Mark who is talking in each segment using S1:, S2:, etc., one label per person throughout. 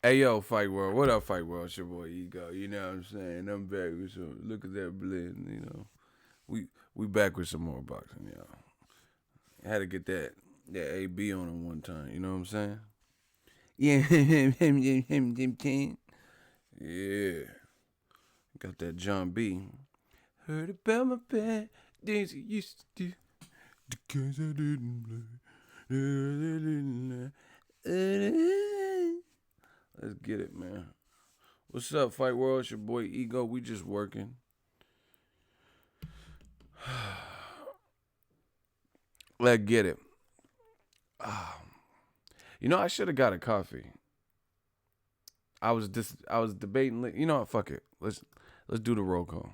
S1: Hey yo, Fight World. What up, Fight World? It's your boy Ego. You know what I'm saying? I'm back with some. Look at that blend. We back with some more boxing, y'all. I had to get that AB on him one time. You know what I'm saying? Yeah, yeah. Got that John B. Heard about my bad things you used to do because I didn't play. Let's get it, man. What's up, Fight World? It's your boy Ego. We just working. Let's get it. I should have got a coffee. I was debating. You know what? Fuck it. Let's do the roll call.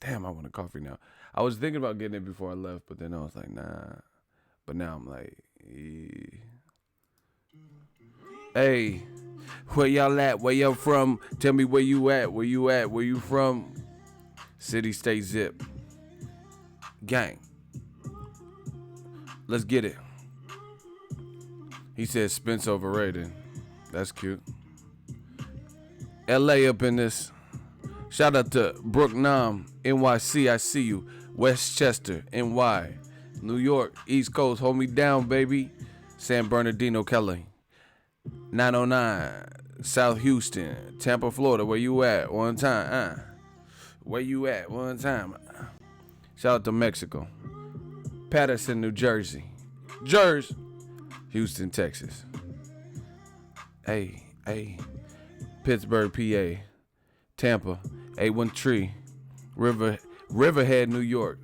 S1: Damn, I want a coffee now. I was thinking about getting it before I left, but then I was like, nah. But now I'm like, hey, where y'all at? Where y'all from? Tell me where you at. Where you at? Where you from? City, state, zip. Gang. Let's get it. He said Spence overrated. That's cute. LA up in this. Shout out to Brook Nam, NYC, I see you. Westchester, NY. New York, East Coast, hold me down, baby. San Bernardino, Kelly. 909, South Houston, Tampa, Florida. Where you at? One time. Where you at? One time. Shout out to Mexico. Patterson, New Jersey. Houston, Texas. Hey. Pittsburgh, PA. Tampa, A13. Riverhead, New York.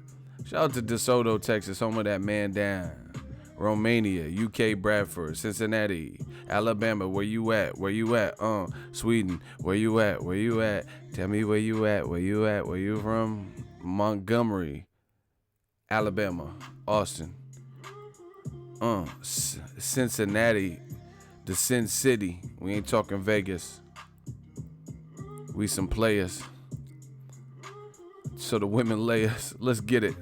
S1: Shout out to DeSoto, Texas, home of that man down. Romania, UK, Bradford, Cincinnati, Alabama, where you at? Where you at? Sweden, where you at? Where you at? Tell me where you at? Where you at? Where you from? Montgomery, Alabama, Austin. Cincinnati, the Sin City. We ain't talking Vegas. We some players. So the women lay us. Let's get it.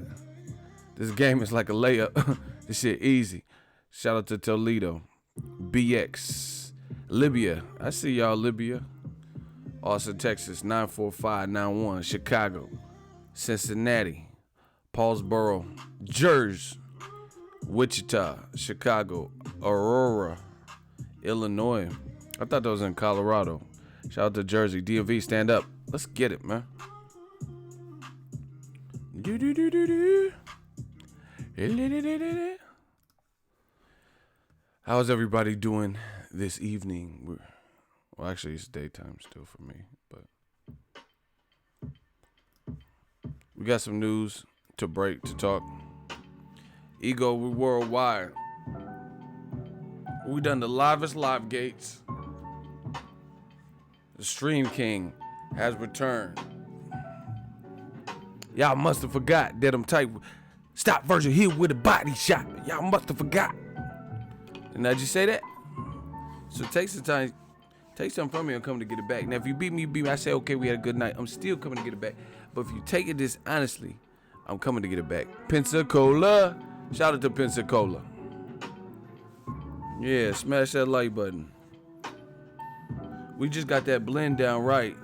S1: This game is like a layup. This shit easy. Shout out to Toledo. BX. Libya. I see y'all, Libya. Austin, Texas. 94591. Chicago. Cincinnati. Paulsboro. Jersey. Wichita. Chicago. Aurora. Illinois. I thought that was in Colorado. Shout out to Jersey. DMV, stand up. Let's get it, man. How's everybody doing this evening? Well, actually, it's daytime still for me, but we got some news to break, to talk. Ego, we worldwide. We done the livest live gates. The Stream King has returned. Y'all must have forgot that I'm tight. Stop Virgil Hill with a body shot. Y'all must have forgot. Didn't I just say that? So take some time. Take something from me and come to get it back. Now, if you beat me, I say, okay, we had a good night. I'm still coming to get it back. But if you take it this honestly, I'm coming to get it back. Pensacola. Shout out to Pensacola. Yeah, smash that like button. We just got that blend down right.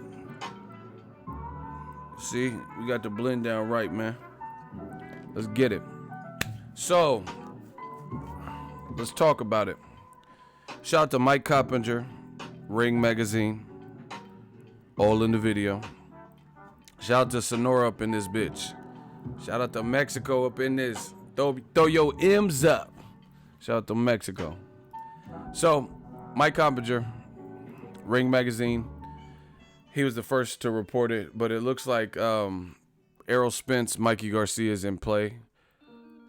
S1: See, we got the blend down right, man. Let's get it. So, let's talk about it. Shout out to Mike Coppinger, Ring Magazine, all in the video. Shout out to Sonora up in this bitch. Shout out to Mexico up in this. Throw your M's up. Shout out to Mexico. So, Mike Coppinger, Ring Magazine. He was the first to report it, but it looks like Errol Spence, Mikey Garcia is in play.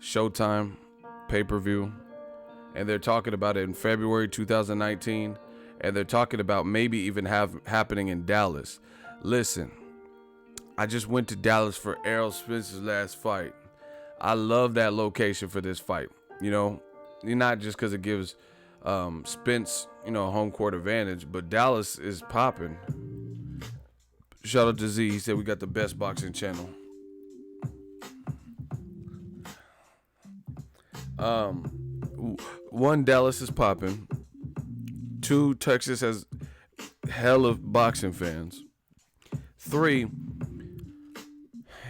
S1: Showtime, pay-per-view. And they're talking about it in February 2019. And they're talking about maybe even happening in Dallas. Listen, I just went to Dallas for Errol Spence's last fight. I love that location for this fight. You know, not just because it gives Spence, home court advantage, but Dallas is popping. Shout out to Z. He said we got the best boxing channel. One, Dallas is popping. Two, Texas has hell of boxing fans. 3,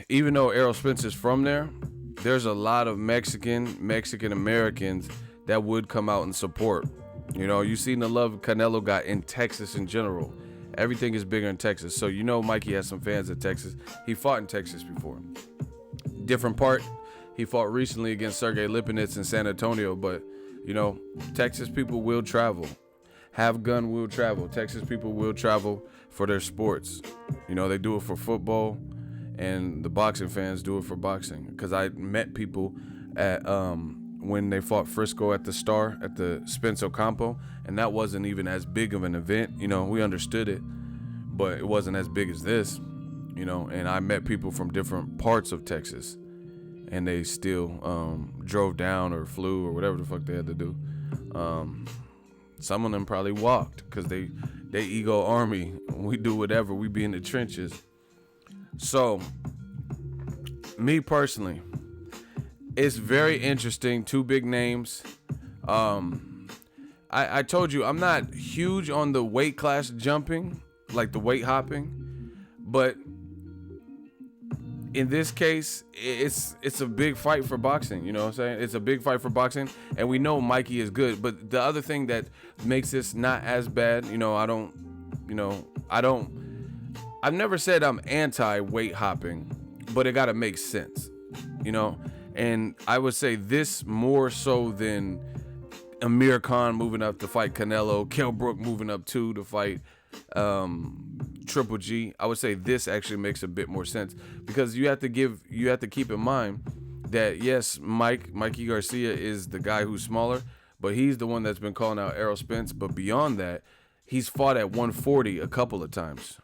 S1: even though Errol Spence is from there, there's a lot of Mexican Americans that would come out and support. You know, you seen the love Canelo got in Texas in general. Everything is bigger in Texas. So you know Mikey has some fans in Texas. He fought in Texas before. Different part. He fought recently against Sergey Lipinets in San Antonio, but you know, Texas people will travel. Have Gun will travel. Texas people will travel for their sports. You know, they do it for football, and the boxing fans do it for boxing. Because I met people at when they fought Frisco at the Star at the Spence Ocampo, and that wasn't even as big of an event. You know, we understood it, but it wasn't as big as this. You know, and I met people from different parts of Texas, and they still drove down or flew or whatever the fuck they had to do. Some of them probably walked because they ego army. We do whatever. We be in the trenches. So, me personally, it's very interesting. 2 big names. I told you I'm not huge on the weight class jumping, like the weight hopping, but in this case, it's a big fight for boxing. You know what I'm saying? It's a big fight for boxing, and we know Mikey is good. But the other thing that makes this not as bad, I've never said I'm anti weight hopping, but it gotta make sense, you know. And I would say this more so than Amir Khan moving up to fight Canelo, Kell Brook moving up too to fight Triple G. I would say this actually makes a bit more sense because you have to keep in mind that yes, Mikey Garcia is the guy who's smaller, but he's the one that's been calling out Errol Spence. But beyond that, he's fought at 140 a couple of times.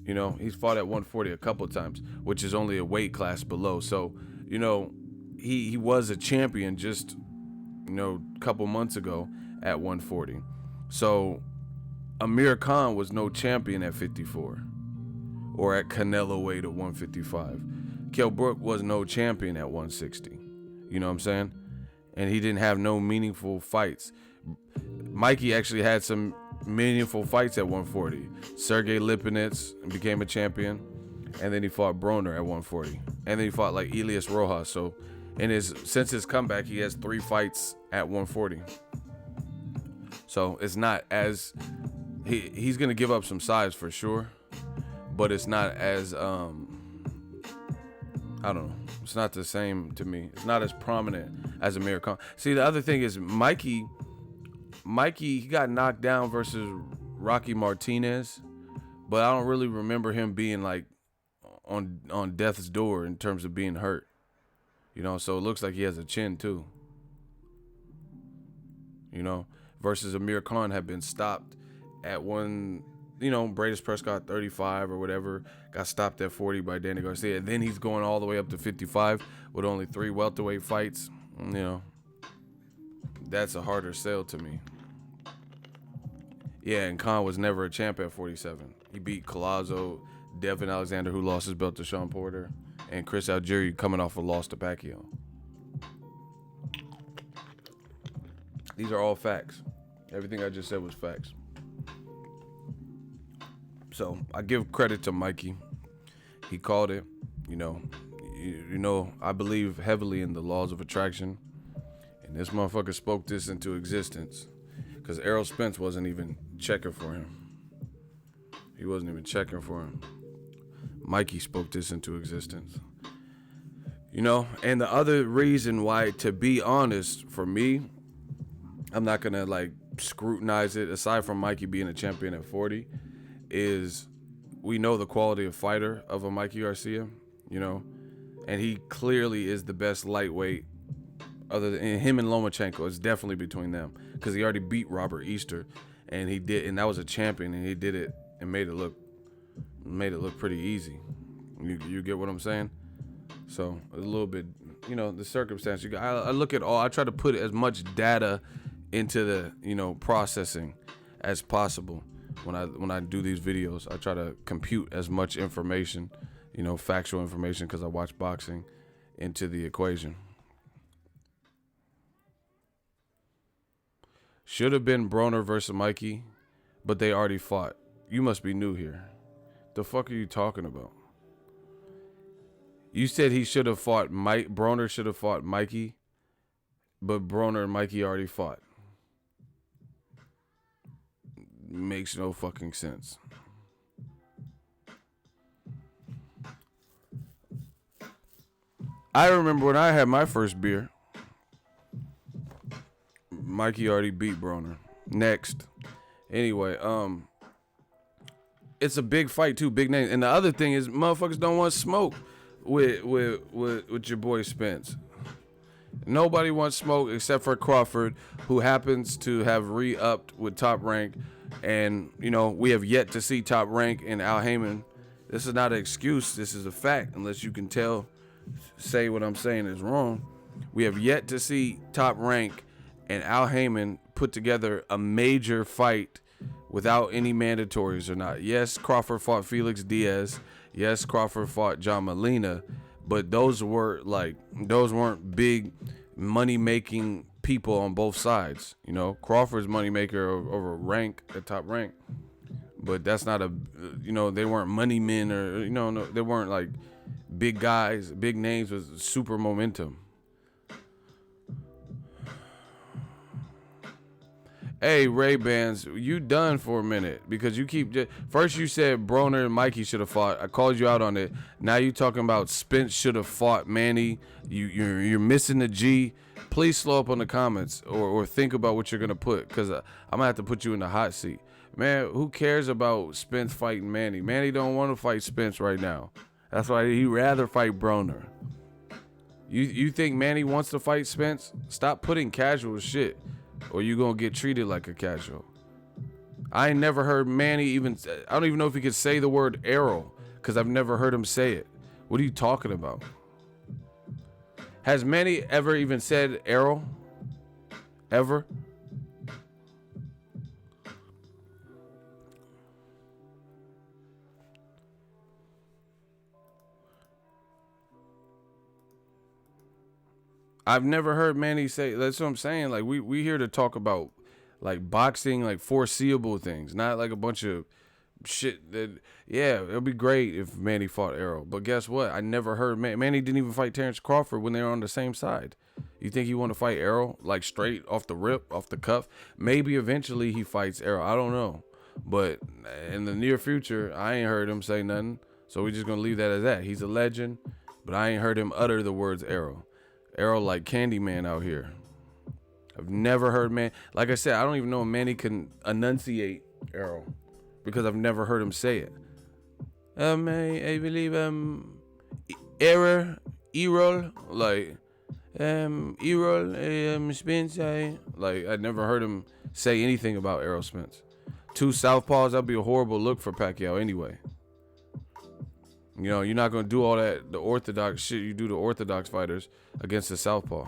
S1: You know, he's fought at 140 a couple of times, which is only a weight class below. So, you know, he was a champion just, you know, a couple months ago at 140. So Amir Khan was no champion at 54 or at Canelo weight at 155. Kell Brook was no champion at 160. You know what I'm saying? And he didn't have no meaningful fights. Mikey actually had some meaningful fights at 140. Sergey Lipinets became a champion, and then he fought Broner at 140, and then he fought like Elias Rojas. So since his comeback, he has 3 fights at 140. So it's not as he's gonna give up some size for sure, but it's not as I don't know. It's not the same to me. It's not as prominent as Amir Khan. See, the other thing is Mikey, he got knocked down versus Rocky Martinez, but I don't really remember him being like on death's door in terms of being hurt. You know, so it looks like he has a chin too. You know, versus Amir Khan had been stopped at one, you know, Bradis Prescott 35 or whatever, got stopped at 40 by Danny Garcia. And then he's going all the way up to 55 with only 3 welterweight fights. You know, that's a harder sell to me. Yeah, and Khan was never a champ at 47. He beat Collazo, Devin Alexander, who lost his belt to Sean Porter, and Chris Algieri coming off a loss to Pacquiao. These are all facts. Everything I just said was facts. So I give credit to Mikey. He called it. You know, I believe heavily in the laws of attraction, and this motherfucker spoke this into existence. Because Errol Spence wasn't even checking for him. He wasn't even checking for him. Mikey spoke this into existence. You know, and the other reason why, to be honest, for me, I'm not going to like scrutinize it, aside from Mikey being a champion at 40, is we know the quality of fighter of a Mikey Garcia, you know, and he clearly is the best lightweight. Other than him and Lomachenko, it's definitely between them because he already beat Robert Easter, and that was a champion, and he did it and made it look pretty easy. You get what I'm saying? So a little bit, you know, the circumstance. I look at all. I try to put as much data into the, you know, processing as possible when I do these videos. I try to compute as much information, you know, factual information, because I watch boxing, into the equation. Should have been Broner versus Mikey, but they already fought. You must be new here. The fuck are you talking about? You said he should have fought Broner should have fought Mikey, but Broner and Mikey already fought. Makes no fucking sense. I remember when I had my first beer, Mikey already beat Broner. Next. Anyway, it's a big fight too, big name. And the other thing is motherfuckers don't want to smoke with your boy Spence. Nobody wants smoke except for Crawford, who happens to have re-upped with Top Rank. And, you know, we have yet to see Top Rank and Al Heyman. This is not an excuse. This is a fact, unless you can say what I'm saying is wrong. We have yet to see Top Rank and Al Heyman put together a major fight without any mandatories or not. Yes, Crawford fought Felix Diaz. Yes, Crawford fought John Molina. But those weren't big money-making people on both sides. You know, Crawford's moneymaker over Rank at Top Rank. But that's not they weren't money men or, no, they weren't like big guys, big names with super momentum. Hey, Ray-Bans, you done for a minute because you keep first you said Broner and Mikey should have fought. I called you out on it. Now you talking about Spence should have fought Manny. You're missing the G. Please slow up on the comments or think about what you're gonna put, because I'm gonna have to put you in the hot seat. Man, who cares about Spence fighting Manny? Manny don't want to fight Spence right now. That's why he'd rather fight Broner. You think Manny wants to fight Spence? Stop putting casual shit, or you gonna get treated like a casual. I ain't never heard Manny even, I don't even know if he could say the word arrow, because I've never heard him say it. What are you talking about? Has Manny ever even said arrow? Ever? I've never heard Manny say. That's what I'm saying. Like we here to talk about like boxing, like foreseeable things, not like a bunch of shit that. Yeah, it'll be great if Manny fought Arrow, but guess what? I never heard Manny didn't even fight Terrence Crawford when they were on the same side. You think he want to fight Arrow like straight off the rip, off the cuff? Maybe eventually he fights Arrow. I don't know, but in the near future, I ain't heard him say nothing. So we're just gonna leave that as that. He's a legend, but I ain't heard him utter the words Arrow. Arrow like Candyman out here. I've never heard like I said, I don't even know if Manny can enunciate Arrow because I've never heard him say it. I believe error, like Spence. I never heard him say anything about Errol Spence. Two southpaws, that'd be a horrible look for Pacquiao anyway. You know, you're not going to do all that, the orthodox shit you do to orthodox fighters against the southpaw.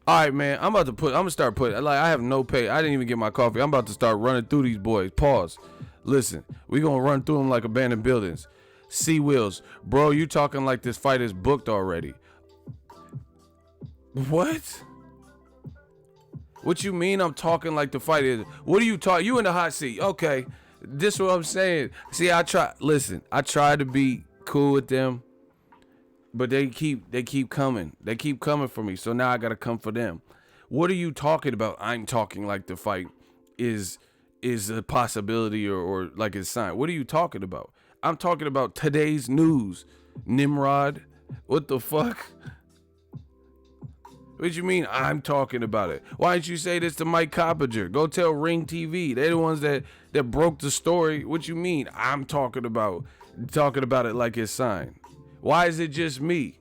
S1: All right, man, I'm going to start putting, like, I have no pay. I didn't even get my coffee. I'm about to start running through these boys. Pause. Listen, we going to run through them like abandoned buildings. C-Wheels. Bro, you talking like this fight is booked already. What? What you mean I'm talking like the fight is? What are you talking? You in the hot seat. Okay. This is what I'm saying. See, I try to be cool with them, but they keep coming. They keep coming for me. So now I got to come for them. What are you talking about? I'm talking like the fight is a possibility or like it's signed. What are you talking about? I'm talking about today's news. Nimrod. What the fuck? What you mean I'm talking about it? Why didn't you say this to Mike Coppinger? Go tell Ring TV. They're the ones that broke the story. What you mean I'm talking about it like it's signed? Why is it just me?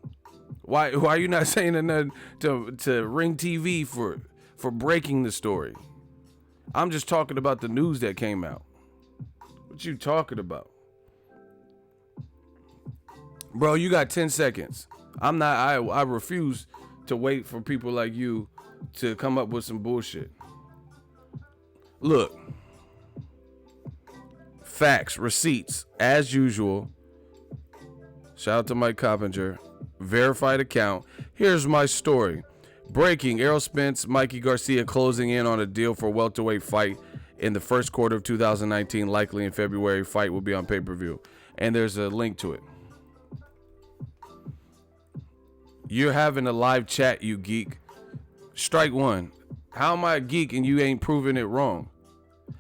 S1: Why are you not saying nothing to Ring TV for breaking the story? I'm just talking about the news that came out. What you talking about? Bro, you got 10 seconds. I refuse to wait for people like you to come up with some bullshit. Look. Facts, receipts, as usual. Shout out to Mike Coppinger. Verified account. Here's my story. Breaking: Errol Spence, Mikey Garcia closing in on a deal for welterweight fight in the first quarter of 2019, likely in February. Fight will be on pay-per-view. And there's a link to it. You're having a live chat, you geek. Strike one. How am I a geek and you ain't proving it wrong?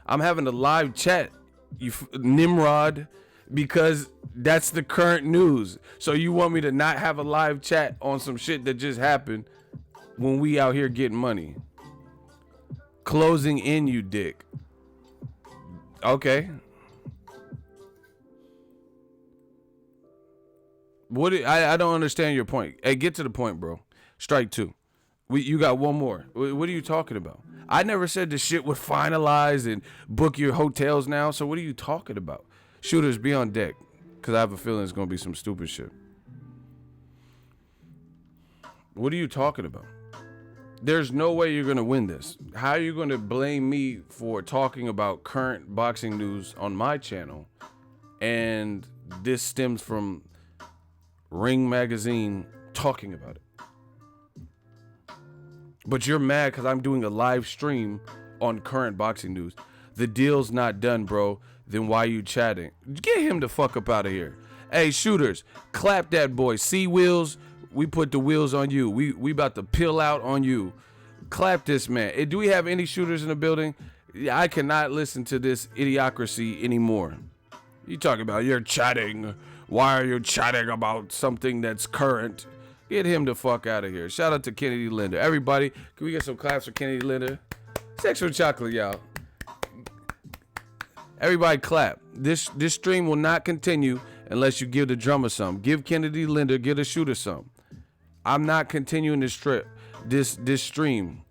S1: I'm having a live chat, you Nimrod, because that's the current news. So you want me to not have a live chat on some shit that just happened when we out here getting money? Closing in, you dick. Okay. I don't understand your point. Hey, get to the point, bro. Strike two. You got one more. What are you talking about? I never said the shit would finalize and book your hotels now. So what are you talking about? Shooters, be on deck, because I have a feeling it's going to be some stupid shit. What are you talking about? There's no way you're going to win this. How are you going to blame me for talking about current boxing news on my channel? And this stems from Ring Magazine talking about it. But you're mad because I'm doing a live stream on current boxing news. The deal's not done, bro. Then why you chatting? Get him the fuck up out of here. Hey, shooters, clap that boy. See, Wheels, we put the wheels on you. We about to peel out on you. Clap this man. Hey, do we have any shooters in the building? I cannot listen to this idiocracy anymore. You talking about you're chatting. Why are you chatting about something that's current? Get him the fuck out of here. Shout out to Kennedy Linder. Everybody, can we get some claps for Kennedy Linder? Sexual chocolate, y'all. Everybody clap. This stream will not continue unless you give the drummer some. Give Kennedy Linder, give the shooter some. I'm not continuing this stream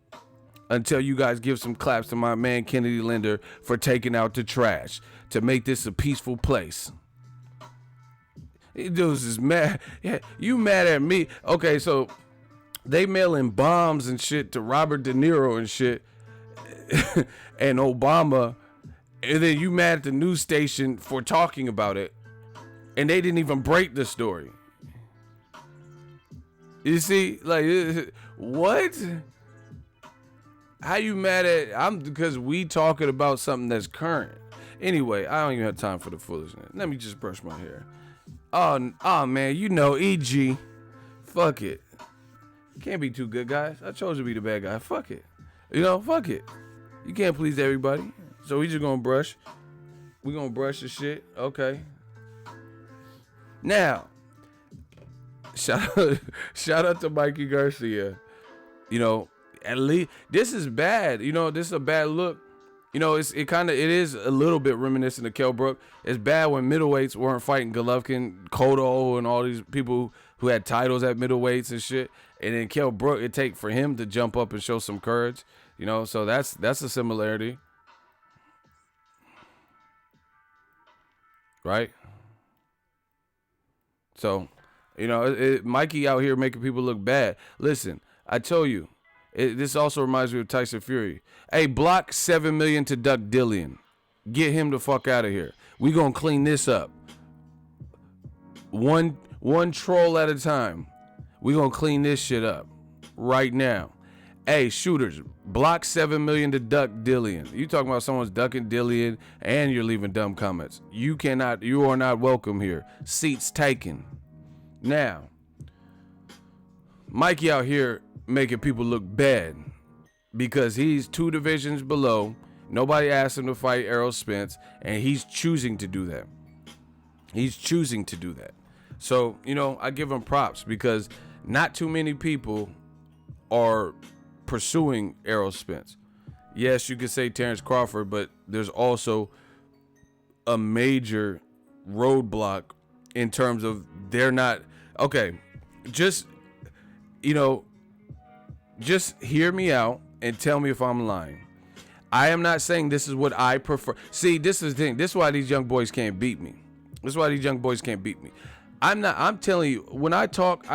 S1: until you guys give some claps to my man Kennedy Linder for taking out the trash to make this a peaceful place. These dudes is mad. Yeah, you mad at me? Okay, so they mailing bombs and shit to Robert De Niro and shit and Obama, and then you mad at the news station for talking about it, and they didn't even break the story. You see, like, what? How you mad at? Because we talking about something that's current. Anyway, I don't even have time for the foolishness. Let me just brush my hair. Oh man, you know, EG. Fuck it. Can't be too good, guys. I chose to be the bad guy. Fuck it. You know, fuck it. You can't please everybody. So we just gonna brush. We gonna brush the shit. Okay. Now, shout out to Mikey Garcia. You know, at least this is bad. You know, this is a bad look. You know, it is a little bit reminiscent of Kell Brook. It's bad when middleweights weren't fighting Golovkin, Cotto, and all these people who had titles at middleweights and shit. And then Kell Brook, it take for him to jump up and show some courage. You know, so that's a similarity, right? So, you know, Mikey out here making people look bad. Listen, I tell you, this also reminds me of Tyson Fury. Hey, block $7 million to Duck Dillian. Get him the fuck out of here. We gonna clean this up. One troll at a time. We gonna clean this shit up right now. Hey, shooters, block $7 million to Duck Dillian. You talking about someone's ducking Dillian and you're leaving dumb comments. You are not welcome here. Seats taken. Now, Mikey out here making people look bad because he's 2 divisions below. Nobody asked him to fight Errol Spence, and he's choosing to do that. So, you know, I give him props because not too many people are pursuing Errol Spence. Yes, you could say Terrence Crawford, but there's also a major roadblock in terms of they're not okay. Just, you know, just hear me out and tell me if I'm lying. I am not saying this is what I prefer. See, this is the thing. This is why these young boys can't beat me. I'm telling you, when I talk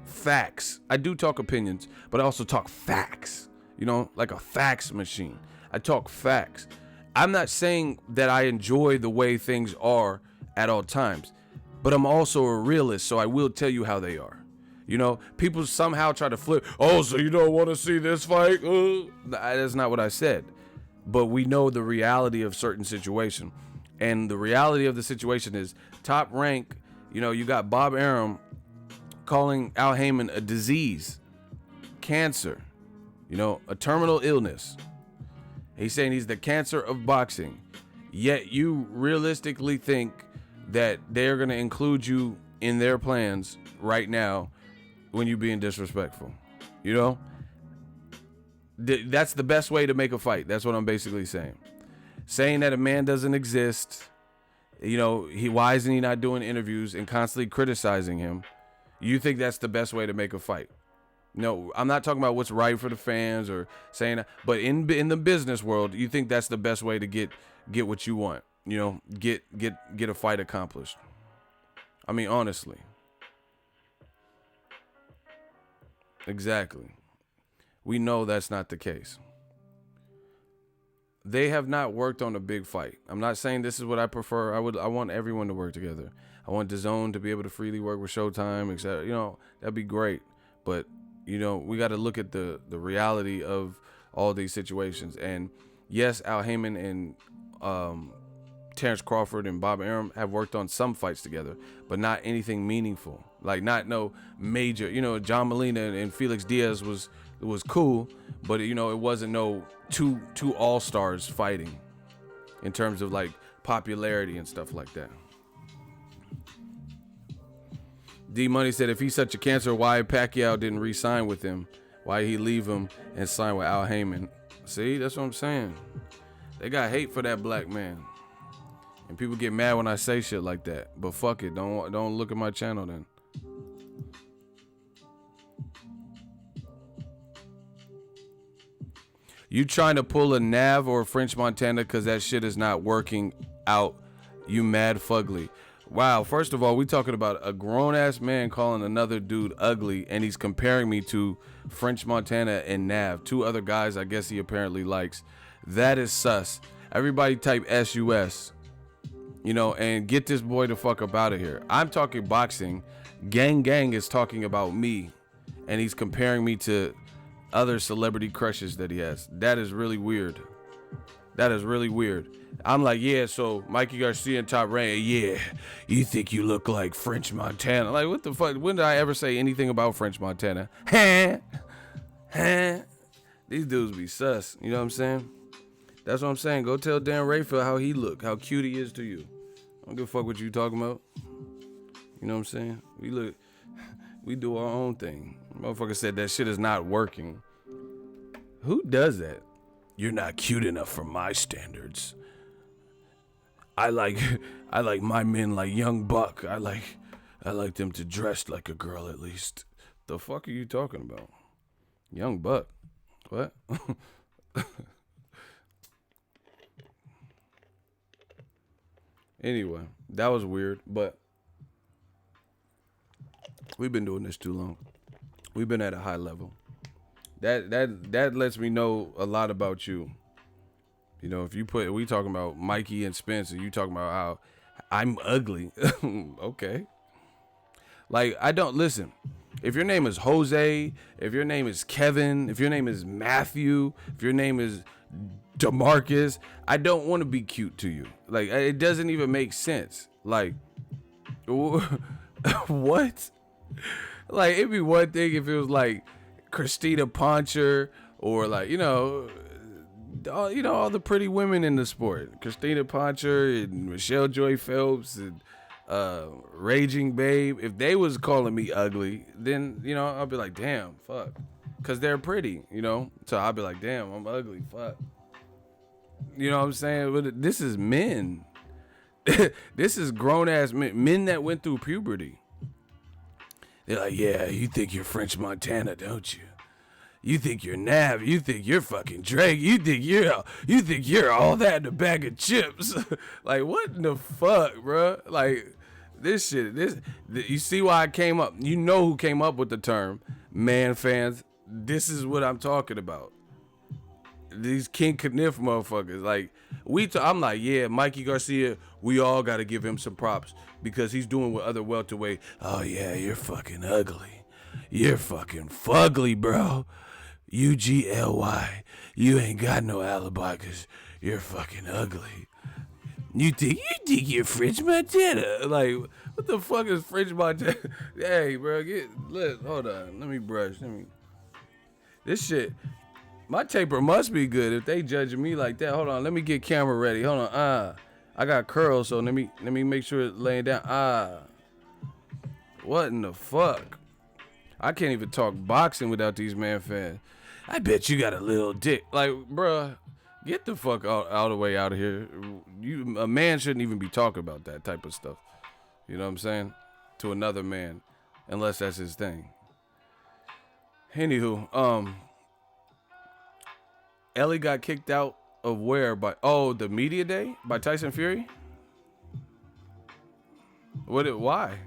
S1: facts. I do talk opinions, but I also talk facts. You know, like a fax machine. I talk facts. I'm not saying that I enjoy the way things are at all times, but I'm also a realist, so I will tell you how they are. You know, people somehow try to flip. Oh, so you don't want to see this fight? That's not what I said. But we know the reality of certain situation. And the reality of the situation is Top Rank, you know, you got Bob Arum calling Al Heyman a disease, cancer, you know, a terminal illness. He's saying he's the cancer of boxing. Yet you realistically think that they're going to include you in their plans right now when you're being disrespectful. You know? That's the best way to make a fight. That's what I'm basically saying. Saying that a man doesn't exist, you know, why isn't he not doing interviews and constantly criticizing him? You think that's the best way to make a fight? No, I'm not talking about what's right for the fans or saying that, but in the business world, you think that's the best way to get what you want, you know, get a fight accomplished. I mean, honestly. Exactly. We know that's not the case. They have not worked on a big fight. I'm not saying this is what I prefer. I want everyone to work together. I want DAZN to be able to freely work with Showtime, etc. You know, that'd be great. But, you know, we got to look at the reality of all these situations. And yes, Al Heyman and Terrence Crawford and Bob Arum have worked on some fights together, but not anything meaningful. Like, not no major. You know, John Molina and Felix Diaz was cool, but, you know, it wasn't no two all-stars fighting in terms of like popularity and stuff like that. D Money said if he's such a cancer, why Pacquiao didn't re-sign with him? Why he leave him and sign with Al Heyman? See, that's what I'm saying. They got hate for that black man, and people get mad when I say shit like that. But fuck it, don't look at my channel then. You trying to pull a Nav or a French Montana because that shit is not working out. You mad fugly. Wow, first of all, we talking about a grown-ass man calling another dude ugly, and he's comparing me to French Montana and Nav, two other guys I guess he apparently likes. That is sus. Everybody type SUS, you know, and get this boy the fuck up out of here. I'm talking boxing. Gang is talking about me, and he's comparing me to other celebrity crushes that he has. That is really weird. That is really weird. I'm like, yeah, so Mikey Garcia and Top Rank, yeah, you think you look like French Montana. Like, what the fuck? When did I ever say anything about French Montana? These dudes be sus. You know what I'm saying? That's what I'm saying. Go tell Dan Rayfield how he look, how cute he is to you. I don't give a fuck what you talking about. You know what I'm saying? We do our own thing. Motherfucker said that shit is not working. Who does that? You're not cute enough for my standards. I like my men like Young Buck. I like them to dress like a girl at least. The fuck are you talking about? Young Buck. What? Anyway, that was weird, but we've been doing this too long. We've been at a high level. That lets me know a lot about you. You know, if we talking about Mikey and Spence, and you talking about how I'm ugly. Okay. Like, I don't listen. If your name is Jose, if your name is Kevin, if your name is Matthew, if your name is DeMarcus, I don't want to be cute to you. Like, it doesn't even make sense. Like, what? Like, it'd be one thing if it was like Christina Poncher or like, you know, all the pretty women in the sport. Christina Poncher and Michelle Joy Phelps and Raging Babe. If they was calling me ugly, then, you know, I'll be like, damn, fuck. Because they're pretty, you know? So I'll be like, damn, I'm ugly, fuck. You know what I'm saying? But this is men. This is grown-ass men that went through puberty. They're like, yeah, you think you're French Montana, don't you? You think you're Nav. You think you're fucking Drake. You think you're all that in a bag of chips. Like, what in the fuck, bro? Like, this shit. You see why I came up? You know who came up with the term, man fans. This is what I'm talking about. These King Kniff motherfuckers. Like, I'm like, yeah, Mikey Garcia, we all got to give him some props because he's doing what other welterweight. Oh, yeah, you're fucking ugly. You're fucking fugly, bro. UGLY. You ain't got no alibi because you're fucking ugly. You think you're French Montana? Like, what the fuck is French Montana? Hey, bro, hold on. Let me brush. This shit, my taper must be good if they judging me like that. Hold on, let me get camera ready. Hold on. I got curls, so let me make sure it's laying down. What in the fuck? I can't even talk boxing without these man fans. I bet you got a little dick. Like, bruh, get the fuck out of the way out of here. A man shouldn't even be talking about that type of stuff. You know what I'm saying? To another man, unless that's his thing. Anywho, Ellie got kicked out of where? The media day by Tyson Fury? Why?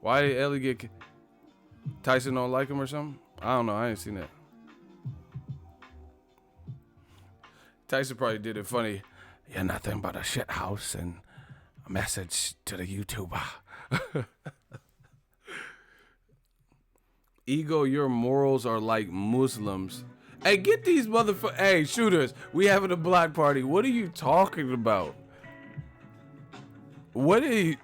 S1: Why did Ellie get Tyson don't like him or something? I don't know. I ain't seen that. Tyson probably did it funny. You're nothing but a shit house and a message to the YouTuber. Ego, your morals are like Muslims. Hey, get these motherfuckers. Hey, shooters, we having a block party. What are you talking about? What are you...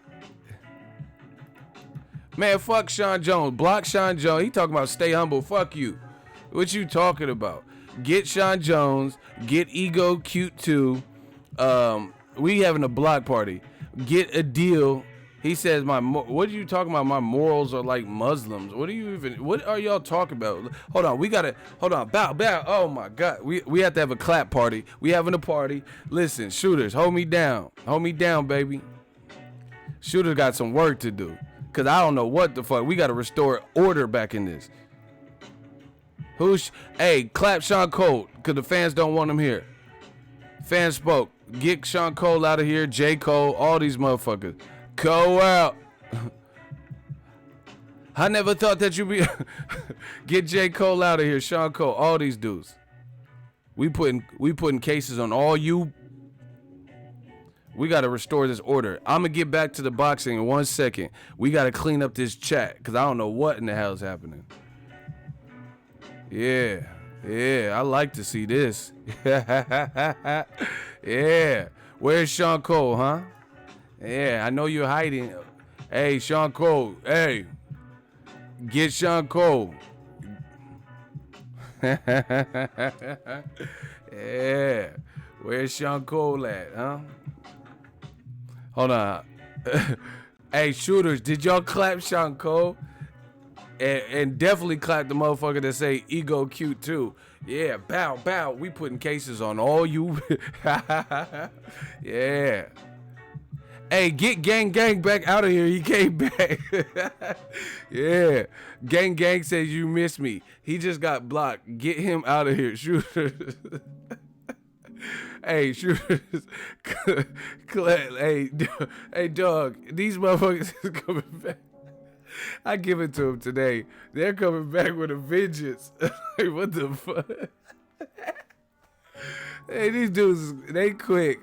S1: Man, fuck Sean Jones. Block Sean Jones. He talking about stay humble. Fuck you. What you talking about? Get Sean Jones. Get Ego Cute too. We having a block party. Get a deal. He says what are you talking about? My morals are like Muslims. What are y'all talking about? Hold on. Bow. Oh my God. We have to have a clap party. We having a party. Listen, shooters, hold me down. Hold me down, baby. Shooter got some work to do. Cause I don't know what the fuck. We gotta restore order back in this. Hey, clap Sean Cole, cause the fans don't want him here. Fans spoke. Get Sean Cole out of here. J. Cole, all these motherfuckers. Cole out. I never thought that you'd be. Get J. Cole out of here. Sean Cole, all these dudes. We putting cases on all you. We got to restore this order. I'm going to get back to the boxing in 1 second. We got to clean up this chat because I don't know what in the hell is happening. Yeah, I like to see this. Yeah. Where's Sean Cole, huh? Yeah, I know you're hiding. Hey, Sean Cole. Hey, get Sean Cole. Yeah. Where's Sean Cole at, huh? Hold on. Hey, shooters, did y'all clap Sean Cole? And definitely clap the motherfucker that say Ego Cute too. Yeah, bow. We putting cases on all you. Yeah. Hey, get gang back out of here. He came back. Yeah. Gang says you miss me. He just got blocked. Get him out of here, shooters. Hey, shooters. Hey, dog. These motherfuckers is coming back. I give it to them today. They're coming back with a vengeance. Like, what the fuck? Hey, these dudes, they quick.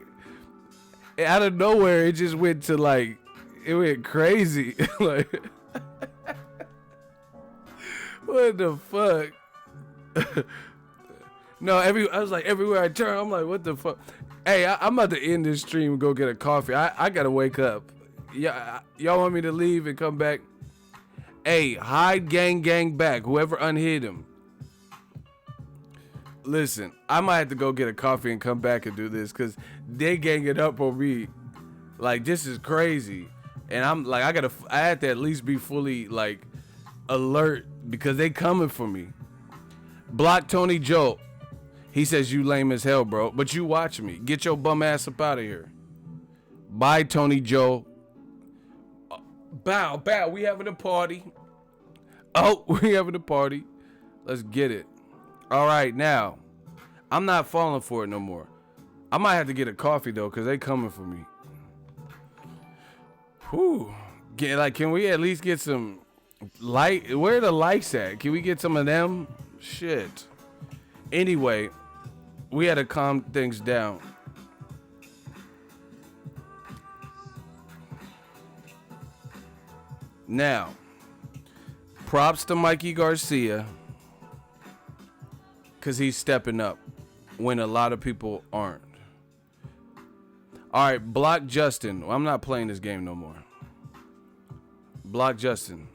S1: Out of nowhere, it just went to like, it went crazy. Like, what the fuck? No, I was like, everywhere I turn, I'm like, what the fuck? Hey, I'm about to end this stream and go get a coffee. I gotta wake up. Yeah, y'all want me to leave and come back? Hey, hide gang back. Whoever unhid him. Listen, I might have to go get a coffee and come back and do this because they ganging up on me. Like, this is crazy. And I'm like, I had to at least be fully like alert because they coming for me. Block Tony Joe. He says you lame as hell, bro. But you watch me. Get your bum ass up out of here. Bye, Tony Joe. Bow. We having a party. Oh, we having a party. Let's get it. All right, now. I'm not falling for it no more. I might have to get a coffee, though, because they coming for me. Whew. Can we at least get some light? Where are the lights at? Can we get some of them? Shit. Anyway, we had to calm things down. Now, props to Mikey Garcia, because he's stepping up when a lot of people aren't. All right, block Justin. Well, I'm not playing this game no more. Block Justin.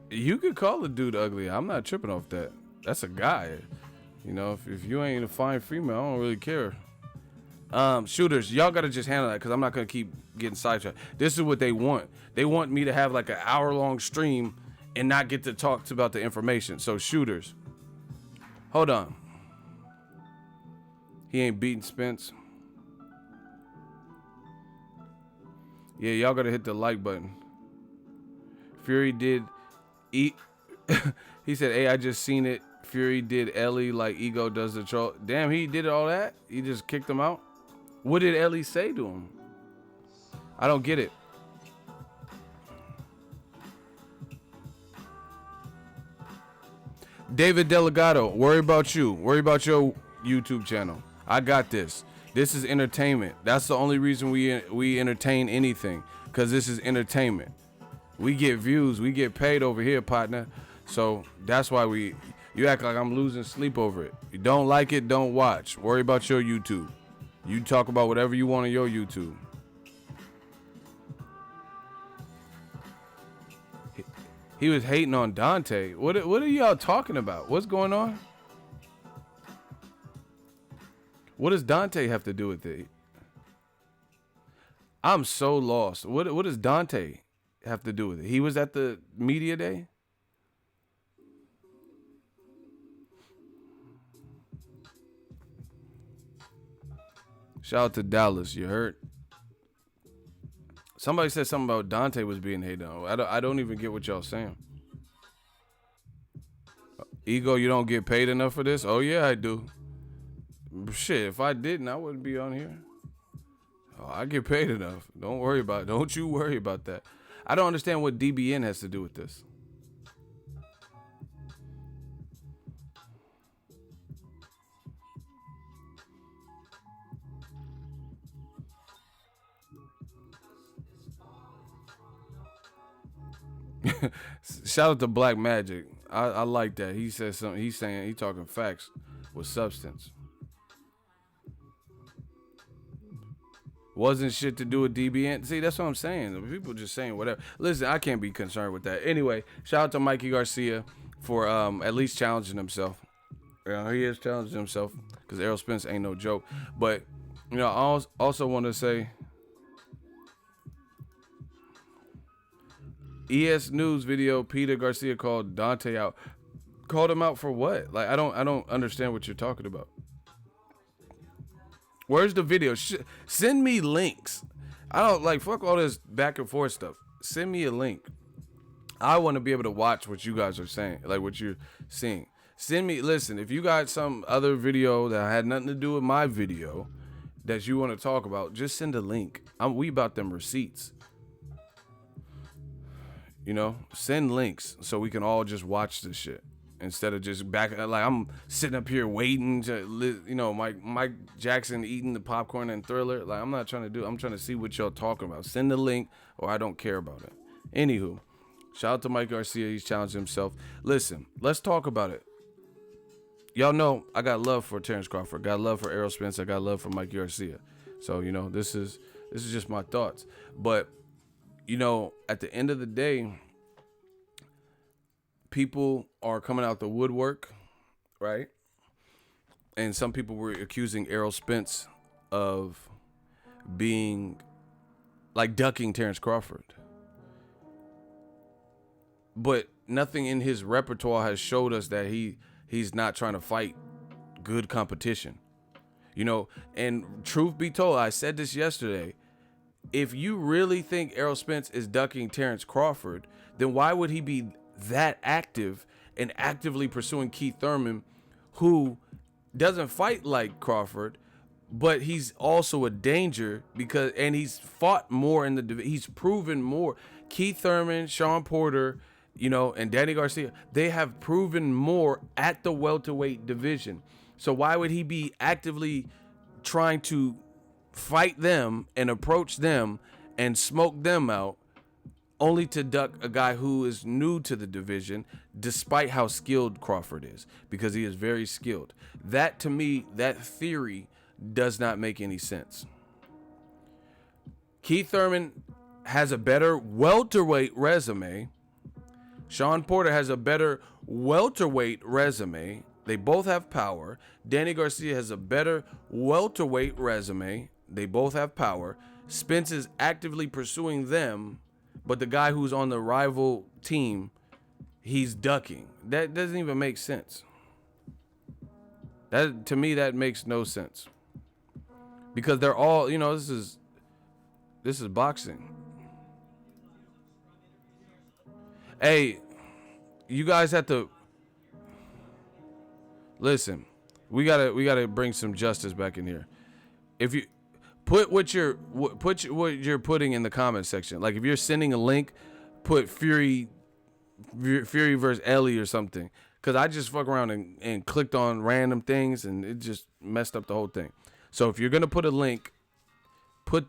S1: You could call a dude ugly. I'm not tripping off that. That's a guy. You know, if you ain't a fine female, I don't really care. Shooters, y'all gotta just handle that because I'm not gonna keep getting sidetracked. This is what they want. They want me to have like an hour-long stream and not get to talk about the information. So shooters, hold on. He ain't beating Spence. Yeah, y'all gotta hit the like button. Fury did eat. He said, "Hey, I just seen it. Fury did Ellie like Ego does the troll." Damn, he did all that? He just kicked him out? What did Ellie say to him? I don't get it. David Delgado, worry about you. Worry about your YouTube channel. I got this. This is entertainment. That's the only reason we entertain anything, because this is entertainment. We get views. We get paid over here, partner. So that's why you act like I'm losing sleep over it. You don't like it, don't watch. Worry about your YouTube. You talk about whatever you want on your YouTube. He was hating on Dante. What are y'all talking about? What's going on? What does Dante have to do with it? I'm so lost. What does Dante have to do with it? He was at the media day? Shout out to Dallas. You heard? Somebody said something about Dante was being hated on. I don't even get what y'all saying. Ego, you don't get paid enough for this? Oh, yeah, I do. Shit, if I didn't, I wouldn't be on here. Oh, I get paid enough. Don't worry about it. Don't you worry about that. I don't understand what DBN has to do with this. Shout out to Black Magic. I like that. He said something. He's talking facts with substance. Wasn't shit to do with DBN. See, that's what I'm saying. People just saying whatever. Listen, I can't be concerned with that. Anyway, shout out to Mikey Garcia for at least challenging himself. He is challenging himself because Errol Spence ain't no joke. But, you know, I also want to say, ES News video, Peter Garcia called Dante out. Called him out for what? Like, I don't understand what you're talking about. Where's the video? Send me links. I don't like fuck all this back and forth stuff. Send me a link. I want to be able to watch what you guys are saying, like what you're seeing. Send me. Listen, if you got some other video that had nothing to do with my video that you want to talk about, just send a link. We about them receipts. You know, send links so we can all just watch this shit instead of just back. Like I'm sitting up here waiting to, you know, Mike Jackson eating the popcorn and Thriller. Like I'm not trying to do. I'm trying to see what y'all talking about. Send the link, or I don't care about it. Anywho, shout out to Mike Garcia. He's challenged himself. Listen, let's talk about it. Y'all know I got love for Terrence Crawford. Got love for Errol Spence. I got love for Mike Garcia. So you know, this is just my thoughts. But you know, at the end of the day, people are coming out the woodwork, right? And some people were accusing Errol Spence of being like ducking Terrence Crawford. But nothing in his repertoire has showed us that he's not trying to fight good competition. You know, and truth be told, I said this yesterday. If you really think Errol Spence is ducking Terrence Crawford, then why would he be that active and actively pursuing Keith Thurman, who doesn't fight like Crawford, but he's also a danger and he's fought more in the he's proven more. Keith Thurman, Sean Porter, you know, and Danny Garcia, they have proven more at the welterweight division. So why would he be actively trying to fight them and approach them and smoke them out, only to duck a guy who is new to the division, despite how skilled Crawford is, because he is very skilled. That, to me, that theory does not make any sense. Keith Thurman has a better welterweight resume. Sean Porter has a better welterweight resume. They both have power. Danny Garcia has a better welterweight resume. They both have power. Spence is actively pursuing them, but the guy who's on the rival team, he's ducking. That doesn't even make sense. That, to me, that makes no sense. Because they're all, this is boxing. Hey, you guys have to listen. We gotta bring some justice back in here. If you put what you're putting in the comment section, like if you're sending a link, put Fury versus Ellie or something, because I just fuck around and clicked on random things and it just messed up the whole thing. So if you're gonna put a link, put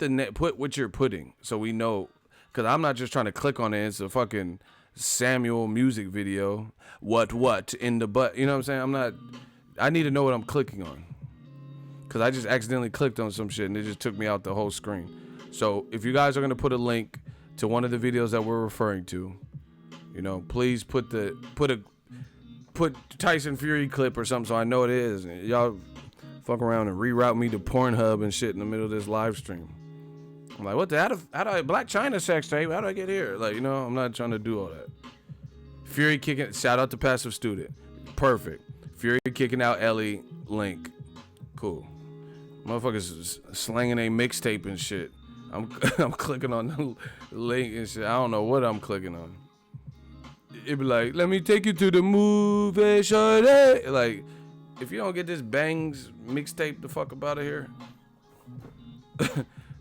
S1: what you're putting so we know, because I'm not just trying to click on it. It's a fucking Samuel music video. What in the butt? You know what I'm saying? I need to know what I'm clicking on, because I just accidentally clicked on some shit and it just took me out the whole screen. So if you guys are gonna put a link to one of the videos that we're referring to, please put Tyson Fury clip or something so I know it is. Y'all fuck around and reroute me to Pornhub and shit in the middle of this live stream. I'm like, what the? How do I Black China sex tape? How do I get here? Like, I'm not trying to do all that. Fury kicking. Shout out to Passive Student. Perfect. Fury kicking out Ellie. Link. Cool. Motherfuckers slanging a mixtape and shit. I'm clicking on the link and shit. I don't know what I'm clicking on. It'd be like, let me take you to the movie, shorty. Like, if you don't get this Bangs mixtape the fuck up out of here.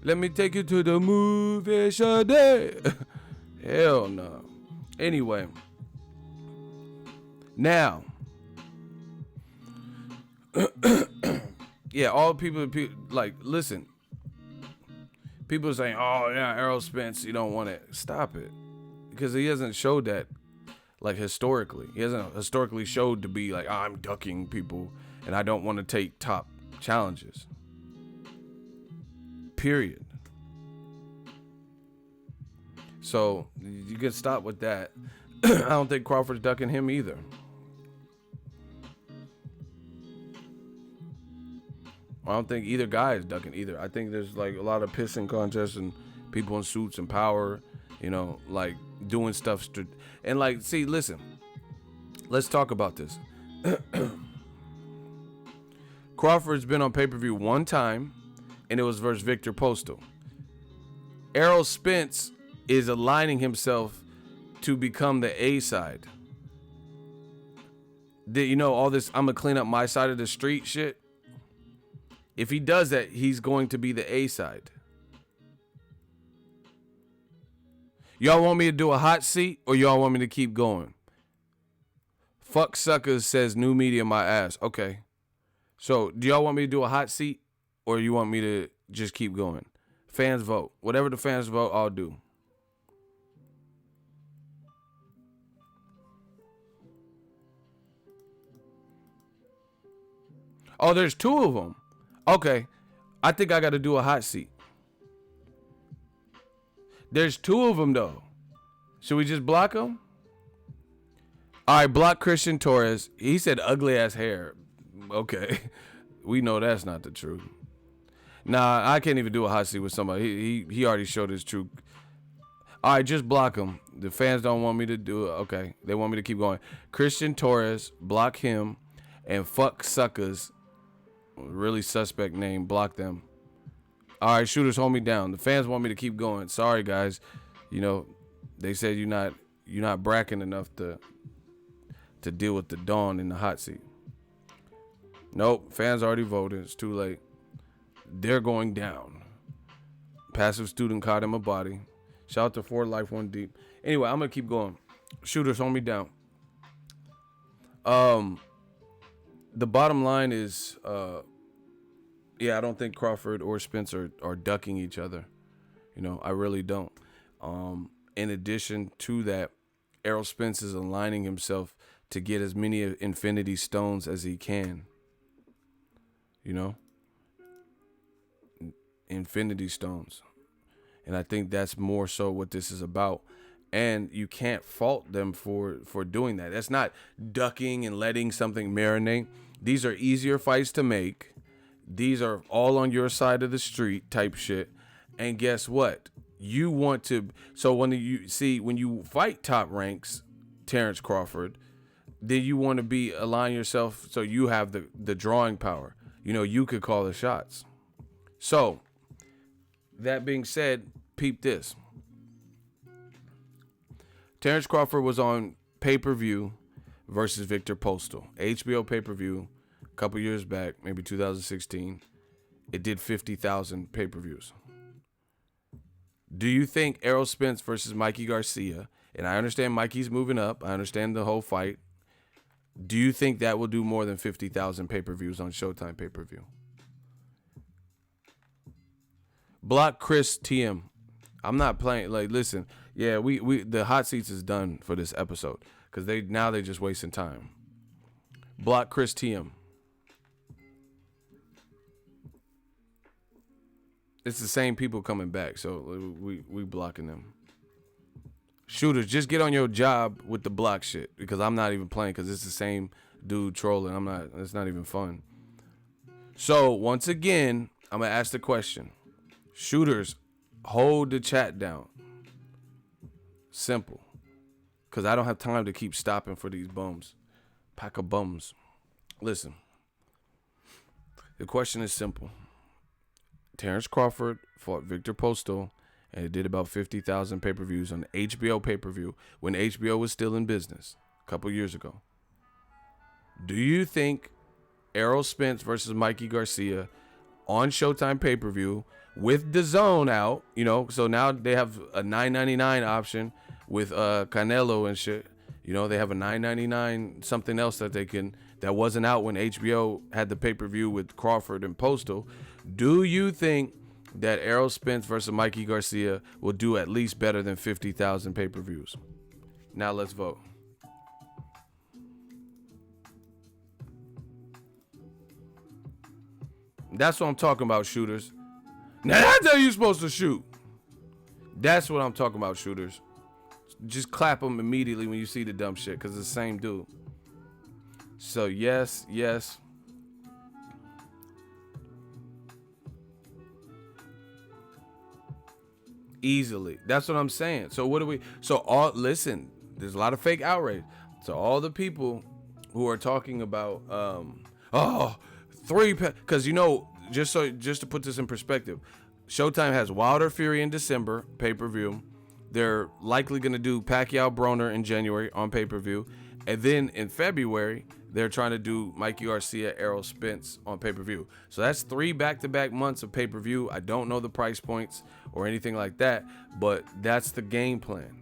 S1: Let me take you to the movie, shorty. Hell no. Anyway. Now. Yeah, all people, like, listen. People are saying, oh, yeah, Errol Spence, you don't want it. Stop it. Because he hasn't showed that, like, historically. He hasn't historically showed to be like, I'm ducking people and I don't want to take top challenges. Period. So you can stop with that. I don't think Crawford's ducking him either. I don't think either guy is ducking either. I think there's like a lot of pissing contests and people in suits and power, like doing stuff. And like, see, listen, let's talk about this. Crawford's been on pay-per-view one time, and it was versus Victor Postal. Errol Spence is aligning himself to become the A side. All this, I'm going to clean up my side of the street shit. If he does that, he's going to be the A side. Y'all want me to do a hot seat or y'all want me to keep going? Fuck suckers says new media my ass. Okay. So do y'all want me to do a hot seat or you want me to just keep going? Fans vote. Whatever the fans vote, I'll do. Oh, there's two of them. Okay. I think I got to do a hot seat. There's two of them, though. Should we just block them? All right, block Christian Torres. He said ugly ass hair. Okay. We know that's not the truth. Nah, I can't even do a hot seat with somebody. He already showed his true. All right, just block him. The fans don't want me to do it. Okay. They want me to keep going. Christian Torres, block him. And fuck suckers. Really suspect name. Block them. All right, shooters, hold me down. The fans want me to keep going. Sorry, guys. They said you're not bracking enough to deal with the Dawn in the hot seat. Nope, fans already voted. It's too late. They're going down. Passive Student caught him a body. Shout out to 4 Life 1 Deep. Anyway, I'm gonna keep going. Shooters, hold me down. The bottom line is Yeah, I don't think Crawford or Spence are ducking each other. You know, I really don't. In addition to that, Errol Spence is aligning himself to get as many Infinity Stones as he can. You know? Infinity Stones. And I think that's more so what this is about. And you can't fault them for doing that. That's not ducking and letting something marinate. These are easier fights to make. These are all on your side of the street type shit. And guess what? You want to. So when you fight top ranks, Terrence Crawford, then you want to align yourself so you have the drawing power. You know, you could call the shots. So that being said, peep this. Terrence Crawford was on pay-per-view versus Victor Postal. HBO pay-per-view a couple years back, maybe 2016. It did 50,000 pay-per-views. Do you think Errol Spence versus Mikey Garcia, and I understand Mikey's moving up, I understand the whole fight, do you think that will do more than 50,000 pay-per-views on Showtime pay-per-view? Block Chris TM. I'm not playing. Like, listen, yeah, we the hot seats is done for this episode because they just wasting time. Block Chris TM. It's the same people coming back, so we blocking them. Shooters, just get on your job with the block shit because I'm not even playing because it's the same dude trolling. It's not even fun. So once again, I'm gonna ask the question. Shooters, hold the chat down. Simple. Because I don't have time to keep stopping for these bums. Pack of bums. Listen. The question is simple. Terrence Crawford fought Victor Postal, and it did about 50,000 pay-per-views on HBO pay-per-view when HBO was still in business a couple years ago. Do you think Errol Spence versus Mikey Garcia on Showtime pay-per-view with DAZN out, you know, so now they have a $9.99 option with Canelo and shit. You know, they have a $9.99 something else that wasn't out when HBO had the pay-per-view with Crawford and Postal. Do you think that Errol Spence versus Mikey Garcia will do at least better than 50,000 pay-per-views? Now let's vote. That's what I'm talking about, shooters. Now that's how you're supposed to shoot. That's what I'm talking about, shooters. Just clap them immediately when you see the dumb shit, because it's the same dude. So yes. Easily. That's what I'm saying. So listen, there's a lot of fake outrage. So all the people who are talking about, because you know, just to put this in perspective, Showtime has Wilder Fury in December pay-per-view. They're likely going to do Pacquiao Broner in January on pay-per-view, and then in February they're trying to do Mikey Garcia, Errol Spence on pay-per-view. So that's 3 back-to-back months of pay-per-view. I don't know the price points or anything like that, but that's the game plan.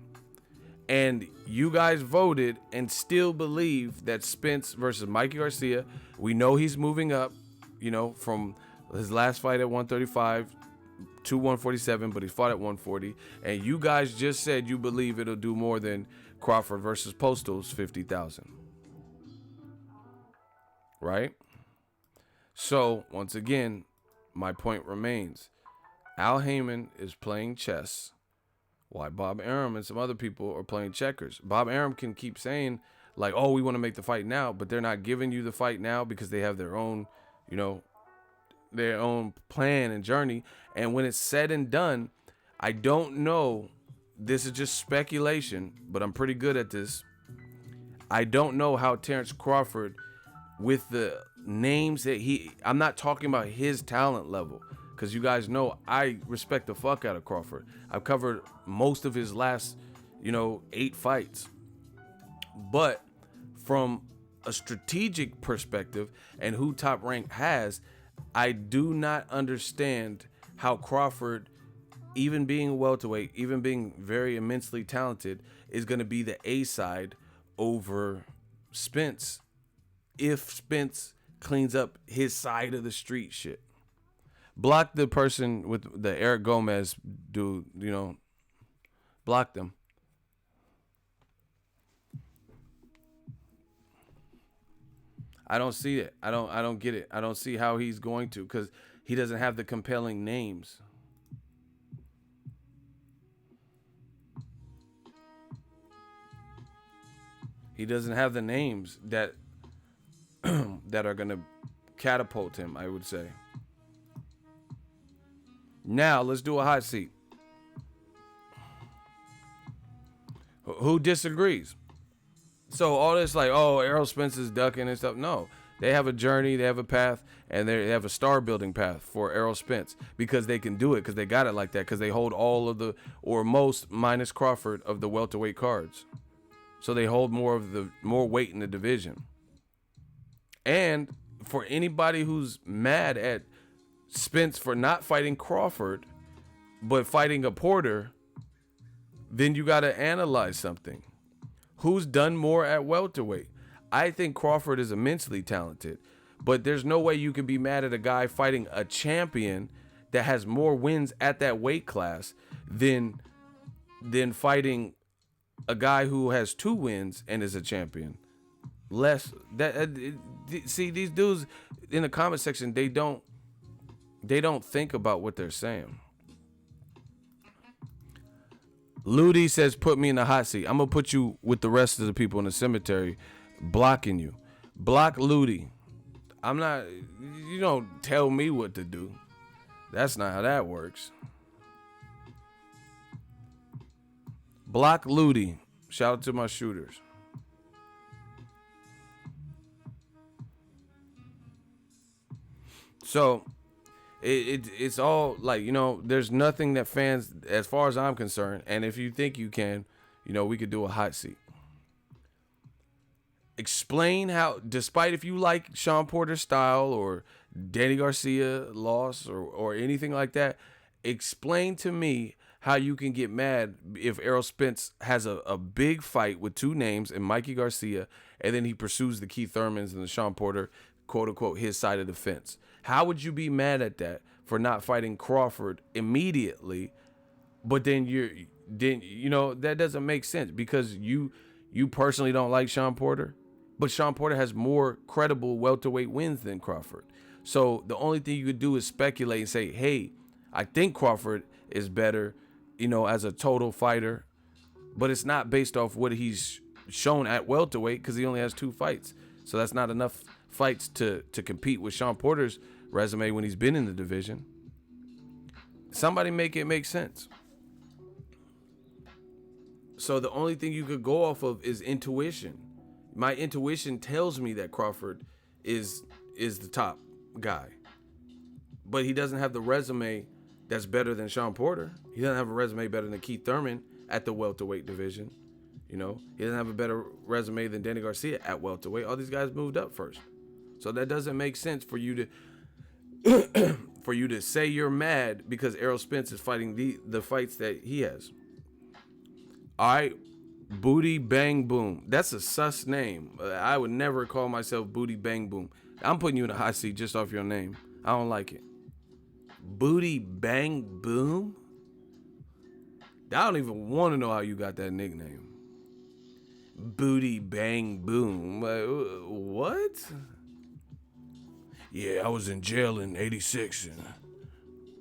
S1: And you guys voted and still believe that Spence versus Mikey Garcia, we know he's moving up, you know, from his last fight at 135 to 147, but he fought at 140. And you guys just said you believe it'll do more than Crawford versus Postal's 50,000. Right? So, once again, my point remains. Al Heyman is playing chess while Bob Arum and some other people are playing checkers. Bob Arum can keep saying, like, oh, we want to make the fight now, but they're not giving you the fight now because they have their own, you know, their own plan and journey. And when it's said and done, I don't know, this is just speculation, but I'm pretty good at this. I don't know how Terrence Crawford, with the names that I'm not talking about his talent level, because you guys know I respect the fuck out of Crawford. I've covered most of his last, 8 fights. But from a strategic perspective and who Top Rank has, I do not understand how Crawford, even being a welterweight, even being very immensely talented, is going to be the A side over Spence if Spence cleans up his side of the street shit. Block the person with the Eric Gomez dude. You know, block them. I don't see it. I don't get it. I don't see how he's going to, because he doesn't have the compelling names. He doesn't have the names that that are gonna catapult him, I would say. Now let's do a hot seat. Who disagrees? So all this like, oh, Errol Spence is ducking and stuff. No, they have a journey, they have a path, and they have a star building path for Errol Spence, because they can do it, because they got it like that, because they hold all of the, or most minus Crawford, of the welterweight cards. So they hold more weight in the division. And for anybody who's mad at Spence for not fighting Crawford, but fighting a Porter, then you got to analyze something. Who's done more at welterweight? I think Crawford is immensely talented, but there's no way you can be mad at a guy fighting a champion that has more wins at that weight class than fighting a guy who has 2 wins and is a champion. Less that see, these dudes in the comment section, they don't think about what they're saying. Ludi says, put me in the hot seat. I'm going to put you with the rest of the people in the cemetery blocking you. Block Ludi. I'm not, you don't tell me what to do. That's not how that works. Block Ludi. Shout out to my shooters. So it's all like, you know, there's nothing that fans, as far as I'm concerned, and if you think you can, you know, we could do a hot seat. Explain how, despite if you like Sean Porter's style or Danny Garcia loss or anything like that, explain to me how you can get mad if Errol Spence has a big fight with 2 names and Mikey Garcia, and then he pursues the Keith Thurmans and the Sean Porter, quote unquote, his side of the fence. How would you be mad at that for not fighting Crawford immediately? But then you know, that doesn't make sense, because you personally don't like Sean Porter, but Sean Porter has more credible welterweight wins than Crawford. So the only thing you could do is speculate and say, hey, I think Crawford is better, you know, as a total fighter, but it's not based off what he's shown at welterweight, because he only has 2 fights. So that's not enough fights to compete with Sean Porter's resume when he's been in the division. Somebody make it make sense. So the only thing you could go off of is intuition. My intuition tells me that Crawford is the top guy, but he doesn't have the resume that's better than Sean Porter. He doesn't have a resume better than Keith Thurman at the welterweight division. You know, he doesn't have a better resume than Danny Garcia at welterweight. All these guys moved up first. So that doesn't make sense for you to say you're mad because Errol Spence is fighting the fights that he has. All right, Booty Bang Boom. That's a sus name. I would never call myself Booty Bang Boom. I'm putting you in a hot seat just off your name. I don't like it. Booty Bang Boom? I don't even want to know how you got that nickname. Booty Bang Boom. What? Yeah, I was in jail in 86.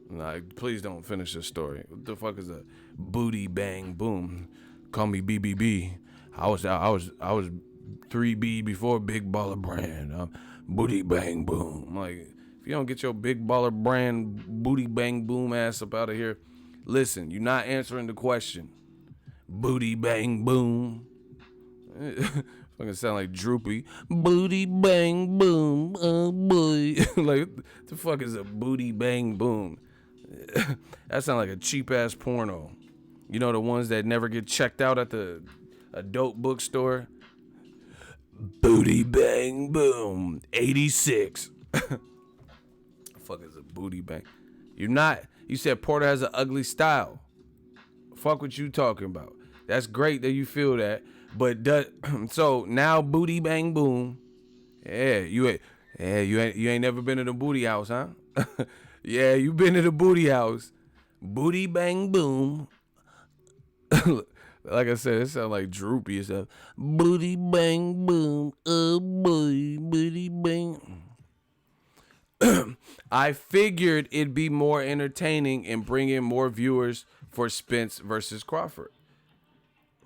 S1: Like, please don't finish this story. What the fuck is a Booty Bang Boom? Call me BBB. I was 3B before Big Baller Brand. Booty Bang Boom. Like, if you don't get your Big Baller Brand Booty Bang Boom ass up out of here, listen, you're not answering the question. Booty Bang Boom. Fucking sound like Droopy. Booty Bang Boom. Oh boy. Like, what the fuck is a Booty Bang Boom? That sound like a cheap ass porno. You know, the ones that never get checked out at the adult bookstore. Booty Bang Boom 86. Fuck is a Booty Bang? You said Porter has an ugly style. Fuck what you talking about. That's great that you feel that, but so now Booty Bang Boom. Yeah, you ain't never been in a booty house, huh? Yeah, you been to the booty house. Booty bang boom. Like I said, it sounds like droopy and stuff. Booty bang boom. Oh boy, booty bang. I figured it'd be more entertaining and bring in more viewers for Spence versus Crawford.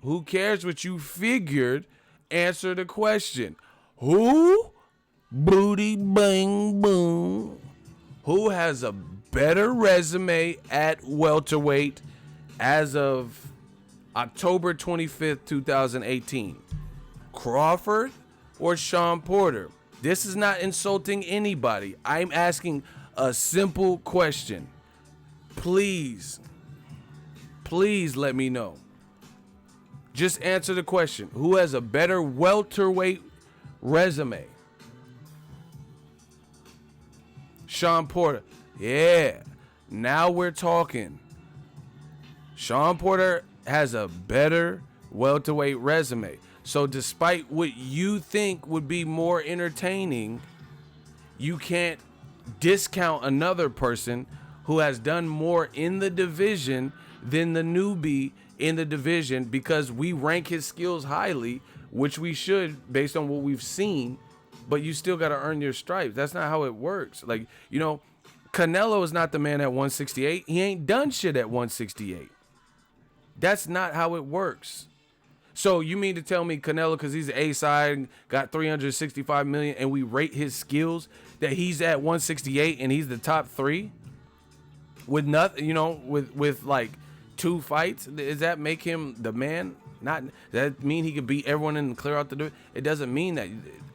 S1: Who cares what you figured? Answer the question. Who? Booty bang boom. Who has a better resume at welterweight as of October 25th, 2018? Crawford or Sean Porter? This is not insulting anybody. I'm asking a simple question. Please let me know. Just answer the question. Who has a better welterweight resume? Sean Porter. Yeah. Now we're talking. Sean Porter has a better welterweight resume. So despite what you think would be more entertaining, you can't discount another person who has done more in the division than the newbie in the division, because we rank his skills highly, which we should based on what we've seen, but you still got to earn your stripes. That's not how it works. Like, you know, Canelo is not the man at 168. He ain't done shit at 168. That's not how it works. So you mean to tell me Canelo, because he's A side, got 365 million, and we rate his skills, that he's at 168 and he's the top 3 with nothing, you know, with like 2 fights? Does that make him the man? Not, does that mean he could beat everyone and clear out the door? It doesn't mean that.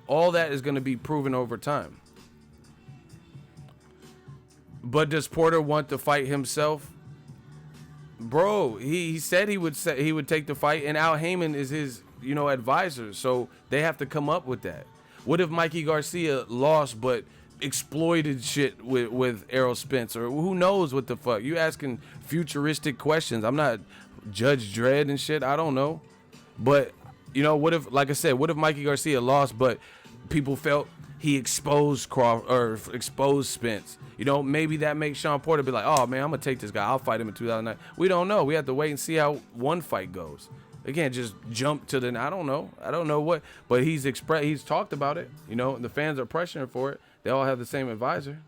S1: All that is going to be proven over time. But does Porter want to fight himself? Bro, he said he would take the fight, and Al Heyman is his, you know, advisor. So they have to come up with that. What if Mikey Garcia lost but exploited shit with Errol Spence, or who knows what the fuck? You asking futuristic questions. I'm not Judge Dredd and shit. I don't know. But, you know, what if, like I said, what if Mikey Garcia lost but people felt he exposed exposed Spence? You know, maybe that makes Sean Porter be like, oh man, I'm gonna take this guy, I'll fight him in 2009. We don't know. We have to wait and see how one fight goes. They can't just jump to I don't know what, but he's talked about it. You know, the fans are pressuring for it. They all have the same advisor.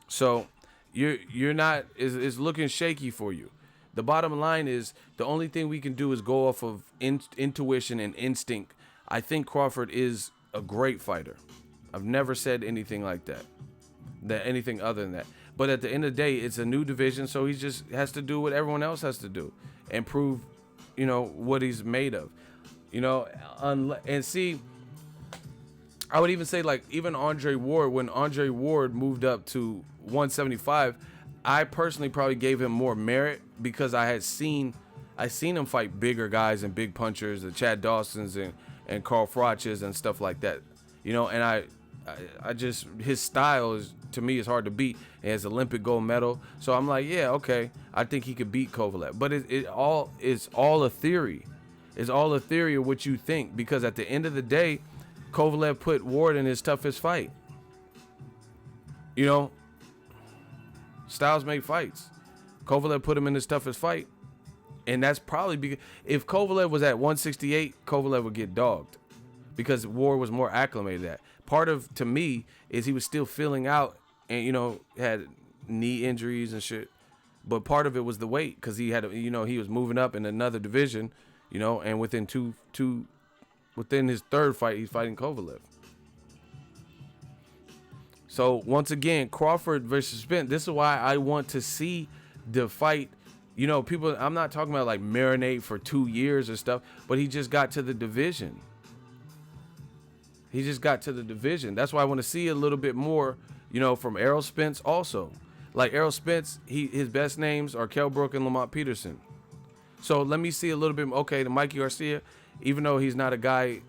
S1: So you're not, it's looking shaky for you. The bottom line is, the only thing we can do is go off of intuition and instinct. I think Crawford is a great fighter. I've never said anything like that anything other than that. But at the end of the day, it's a new division, so he just has to do what everyone else has to do and prove, you know, what he's made of. You know, and see, I would even say, like, even Andre Ward, when Andre Ward moved up to 175, I personally probably gave him more merit because I seen him fight bigger guys and big punchers, the Chad Dawsons and Carl Froches and stuff like that. You know, and I just, his style is, to me, is hard to beat. He has Olympic gold medal. So I'm like, yeah, okay, I think he could beat Kovalev. But it's all a theory. It's all a theory of what you think, because at the end of the day, Kovalev put Ward in his toughest fight. You know, styles make fights. Kovalev put him in his toughest fight. And that's probably because if Kovalev was at 168, Kovalev would get dogged, because Ward was more acclimated at. Part of, to me, is he was still filling out and, you know, had knee injuries and shit. But part of it was the weight, because he had, you know, he was moving up in another division, you know, and within within his third fight, he's fighting Kovalev. So once again, Crawford versus Spence. This is why I want to see the fight. You know, people, I'm not talking about like marinate for 2 years or stuff, but he just got to the division. That's why I want to see a little bit more, you know, from Errol Spence also. Like Errol Spence, his best names are Kell Brook and Lamont Peterson. So let me see a little bit. Okay, the Mikey Garcia, even though he's not a guy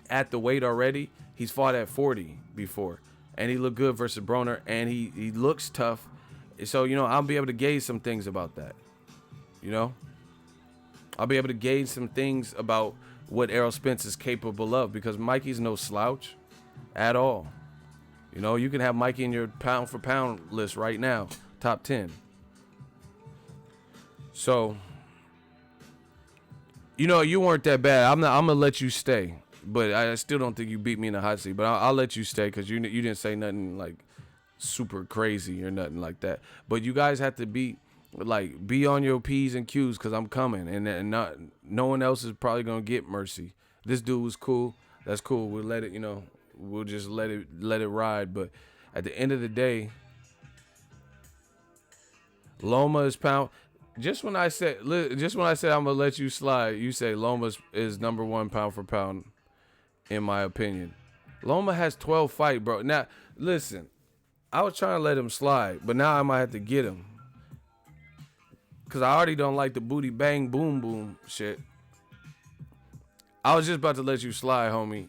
S1: at the weight already, he's fought at 40 before, and he looked good versus Broner, and he looks tough. So, you know, I'll be able to gauge some things about that. You know, I'll be able to gauge some things about what Errol Spence is capable of, because Mikey's no slouch at all. You know, you can have Mikey in your pound for pound list right now, top 10. So, you know, you weren't that bad. I'm gonna let you stay, but I still don't think you beat me in the hot seat. But I'll let you stay because you didn't say nothing like super crazy or nothing like that. But you guys have to be on your P's and Q's because I'm coming, and not no one else is probably gonna get mercy. This dude was cool. That's cool. We'll let it, you know, we'll just let it ride. But at the end of the day, Loma is pound. Just when I said I'm gonna let you slide, you say Loma is number 1 pound for pound, in my opinion. Loma has 12 fights, bro. Now listen, I was trying to let him slide, but now I might have to get him. Cause I already don't like the booty bang boom boom shit. I was just about to let you slide, homie.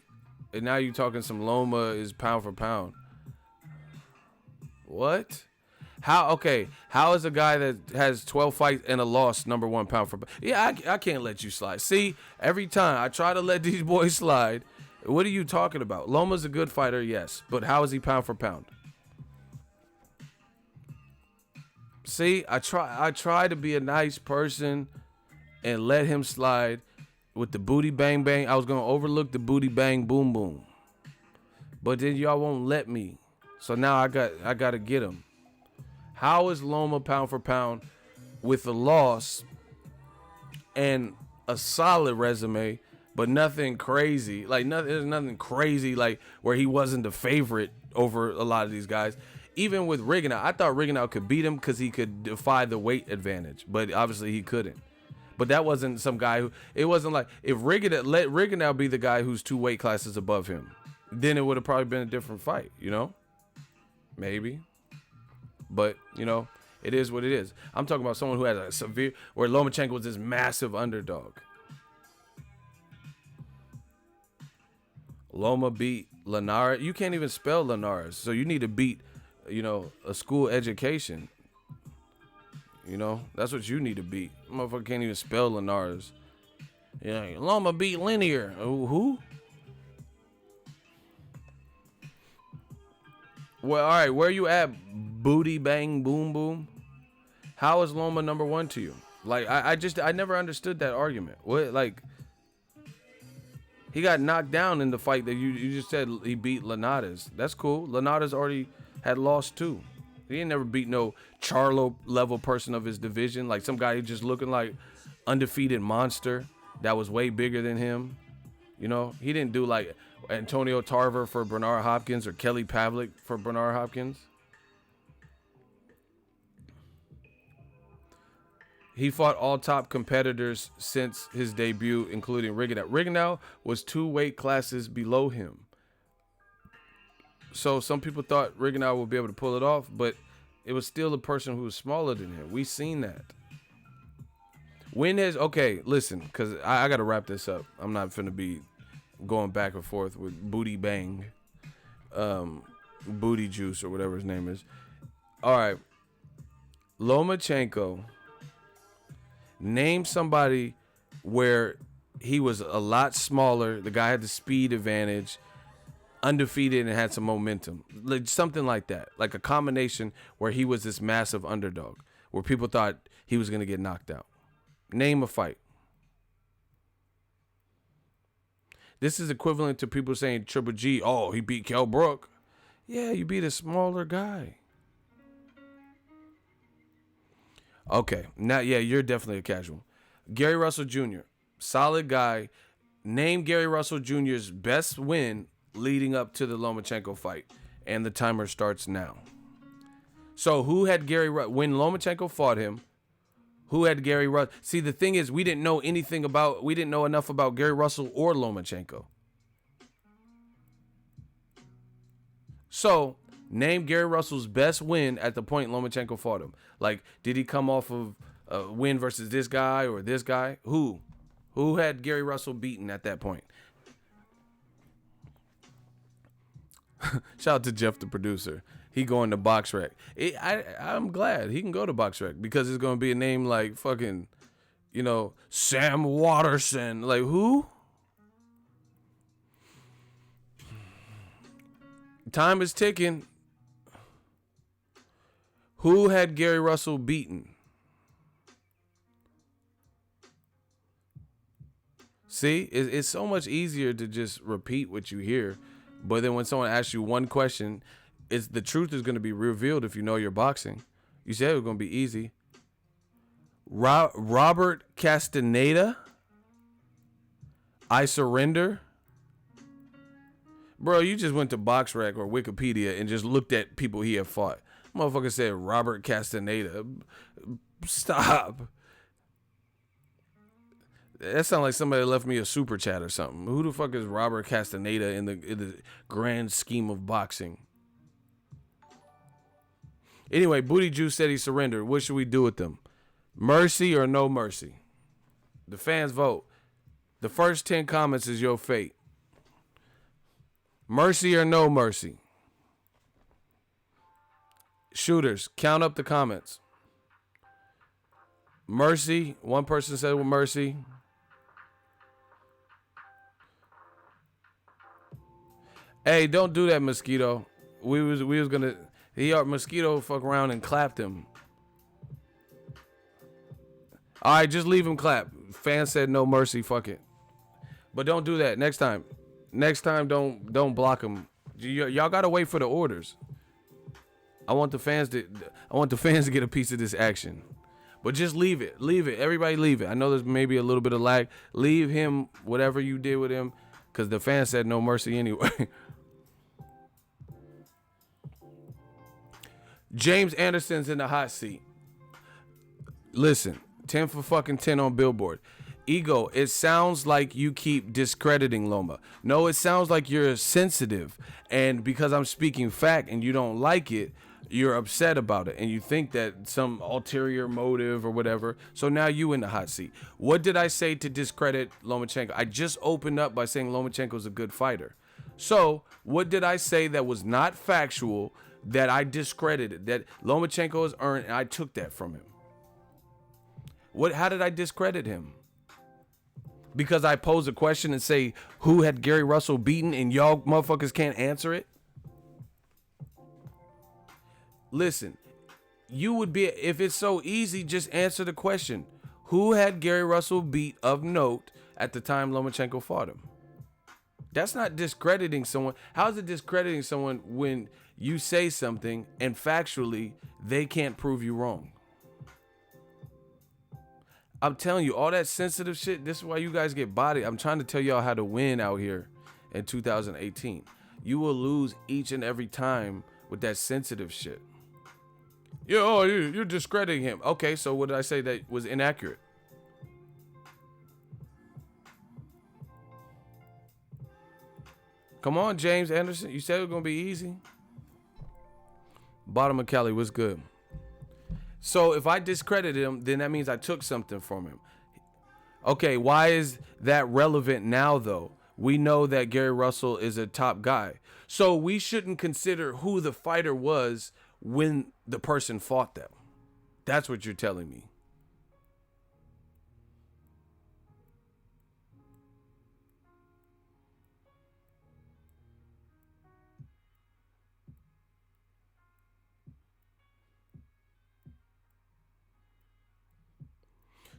S1: And now you talking some Loma is pound for pound. What? How is a guy that has 12 fights and a loss number 1 pound for pound? Yeah, I can't let you slide. See, every time I try to let these boys slide, what are you talking about? Loma's a good fighter, yes. But how is he pound for pound? See, I try to be a nice person and let him slide with the booty bang bang. I was gonna overlook the booty bang boom boom, but then y'all won't let me. So now I gotta get him. How is Loma pound for pound with a loss and a solid resume, but nothing crazy? There's nothing crazy like where he wasn't the favorite over a lot of these guys. Even with Rigondeaux, I thought Rigondeaux could beat him because he could defy the weight advantage, but obviously he couldn't. But that wasn't some guy who, it wasn't like, if Rigondeaux be the guy who's 2 weight classes above him, then it would have probably been a different fight, you know? Maybe. But, you know, it is what it is. I'm talking about someone who has a severe, where Lomachenko was this massive underdog. Loma beat Linares. You can't even spell Linares, so you need to beat, you know, a school education. You know, that's what you need to beat. Motherfucker can't even spell Linares. Yeah, Loma beat Linear. Who? Well, all right, where you at, booty bang boom boom? How is Loma number 1 to you? Like, I never understood that argument. What, like, he got knocked down in the fight that you just said he beat Linares. That's cool. Linares already had lost too. He ain't never beat no Charlo level person of his division, like some guy who just looking like undefeated monster that was way bigger than him. You know, he didn't do like Antonio Tarver for Bernard Hopkins or Kelly Pavlik for Bernard Hopkins. He fought all top competitors since his debut, including Rigondeaux. Rigondeaux was 2 weight classes below him. So some people thought Rigondeaux would be able to pull it off, but it was still a person who was smaller than him. We seen that. Okay, listen, because I got to wrap this up. I'm not finna be going back and forth with Booty Bang, Booty Juice, or whatever his name is. All right. Lomachenko, name somebody where he was a lot smaller. The guy had the speed advantage, undefeated, and had some momentum. Like something like that. Like a combination where he was this massive underdog, where people thought he was going to get knocked out. Name a fight. This is equivalent to people saying Triple G, oh, he beat Kell Brook. Yeah, you beat a smaller guy. Okay, now, yeah, you're definitely a casual. Gary Russell Jr., solid guy. Name Gary Russell Jr.'s best win leading up to the Lomachenko fight. And the timer starts now. So who had Gary Russell? When Lomachenko fought him, who had Gary Russell? See, the thing is, we didn't know enough about Gary Russell or Lomachenko. So, name Gary Russell's best win at the point Lomachenko fought him. Like, did he come off of a win versus this guy or this guy? Who had Gary Russell beaten at that point? Shout out to Jeff, the producer. He going to BoxRec. I'm glad he can go to BoxRec because it's going to be a name like fucking, you know, Sam Watterson. Like, who? Time is ticking. Who had Gary Russell beaten? See, it's so much easier to just repeat what you hear. But then when someone asks you one question, it's the truth is going to be revealed if you know your boxing. You said it was going to be easy. Robert Castaneda? I surrender? Bro, you just went to BoxRec or Wikipedia and just looked at people he had fought. Motherfucker said Robert Castaneda. Stop. That sounds like somebody left me a super chat or something. Who the fuck is Robert Castaneda in the grand scheme of boxing? Anyway, Booty Juice said he surrendered. What should we do with them? Mercy or no mercy? The fans vote. The first 10 comments is your fate. Mercy or no mercy? Shooters, count up the comments. Mercy. One person said with mercy. Hey, don't do that, Mosquito. We was gonna. Mosquito fuck around and clapped him. All right, just leave him clap. Fans said no mercy. Fuck it. But don't do that next time. Next time, don't block him. Y'all gotta wait for the orders. I want the fans to get a piece of this action. But just leave it. Leave it. Everybody leave it. I know there's maybe a little bit of lag. Leave him whatever you did with him, because the fans said no mercy anyway. James Anderson's in the hot seat. Listen, 10 for fucking 10 on Billboard. Ego, it sounds like you keep discrediting Loma. No, it sounds like you're sensitive. And because I'm speaking fact and you don't like it, you're upset about it. And you think that some ulterior motive or whatever. So now you in the hot seat. What did I say to discredit Lomachenko? I just opened up by saying Lomachenko's a good fighter. So what did I say that was not factual that I discredited? That Lomachenko has earned, and I took that from him. How did I discredit him? Because I pose a question and say, who had Gary Russell beaten, and y'all motherfuckers can't answer it? Listen, you would be, if it's so easy, just answer the question. Who had Gary Russell beat of note at the time Lomachenko fought him? That's not discrediting someone. How is it discrediting someone when you say something and factually they can't prove you wrong? I'm telling you, all that sensitive shit, this is why you guys get bodied. I'm trying to tell y'all how to win out here in 2018. You will lose each and every time with that sensitive shit. You're discrediting him. Okay, so what did I say that was inaccurate? Come on, James Anderson. You said it was going to be easy. Bottom of Cali, what's good? So if I discredited him, then that means I took something from him. Okay, why is that relevant now, though? We know that Gary Russell is a top guy. So we shouldn't consider who the fighter was when the person fought them. That's what you're telling me.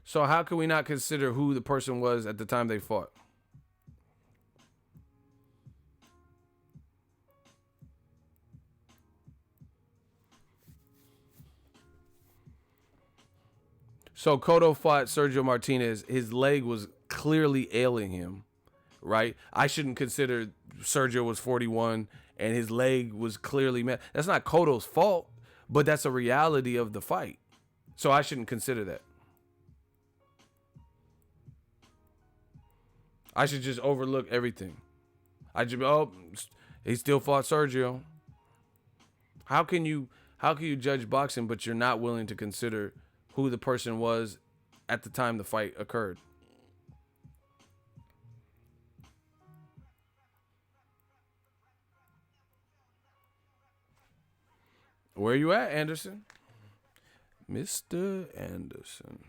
S1: So how can we not consider who the person was at the time they fought? So Cotto fought Sergio Martinez. His leg was clearly ailing him, right? I shouldn't consider Sergio was 41 and his leg was clearly mad. That's not Cotto's fault, but that's a reality of the fight. So I shouldn't consider that. I should just overlook everything. I just he still fought Sergio. How can you judge boxing but you're not willing to consider who the person was at the time the fight occurred? Where you at, Anderson? Mr. Anderson.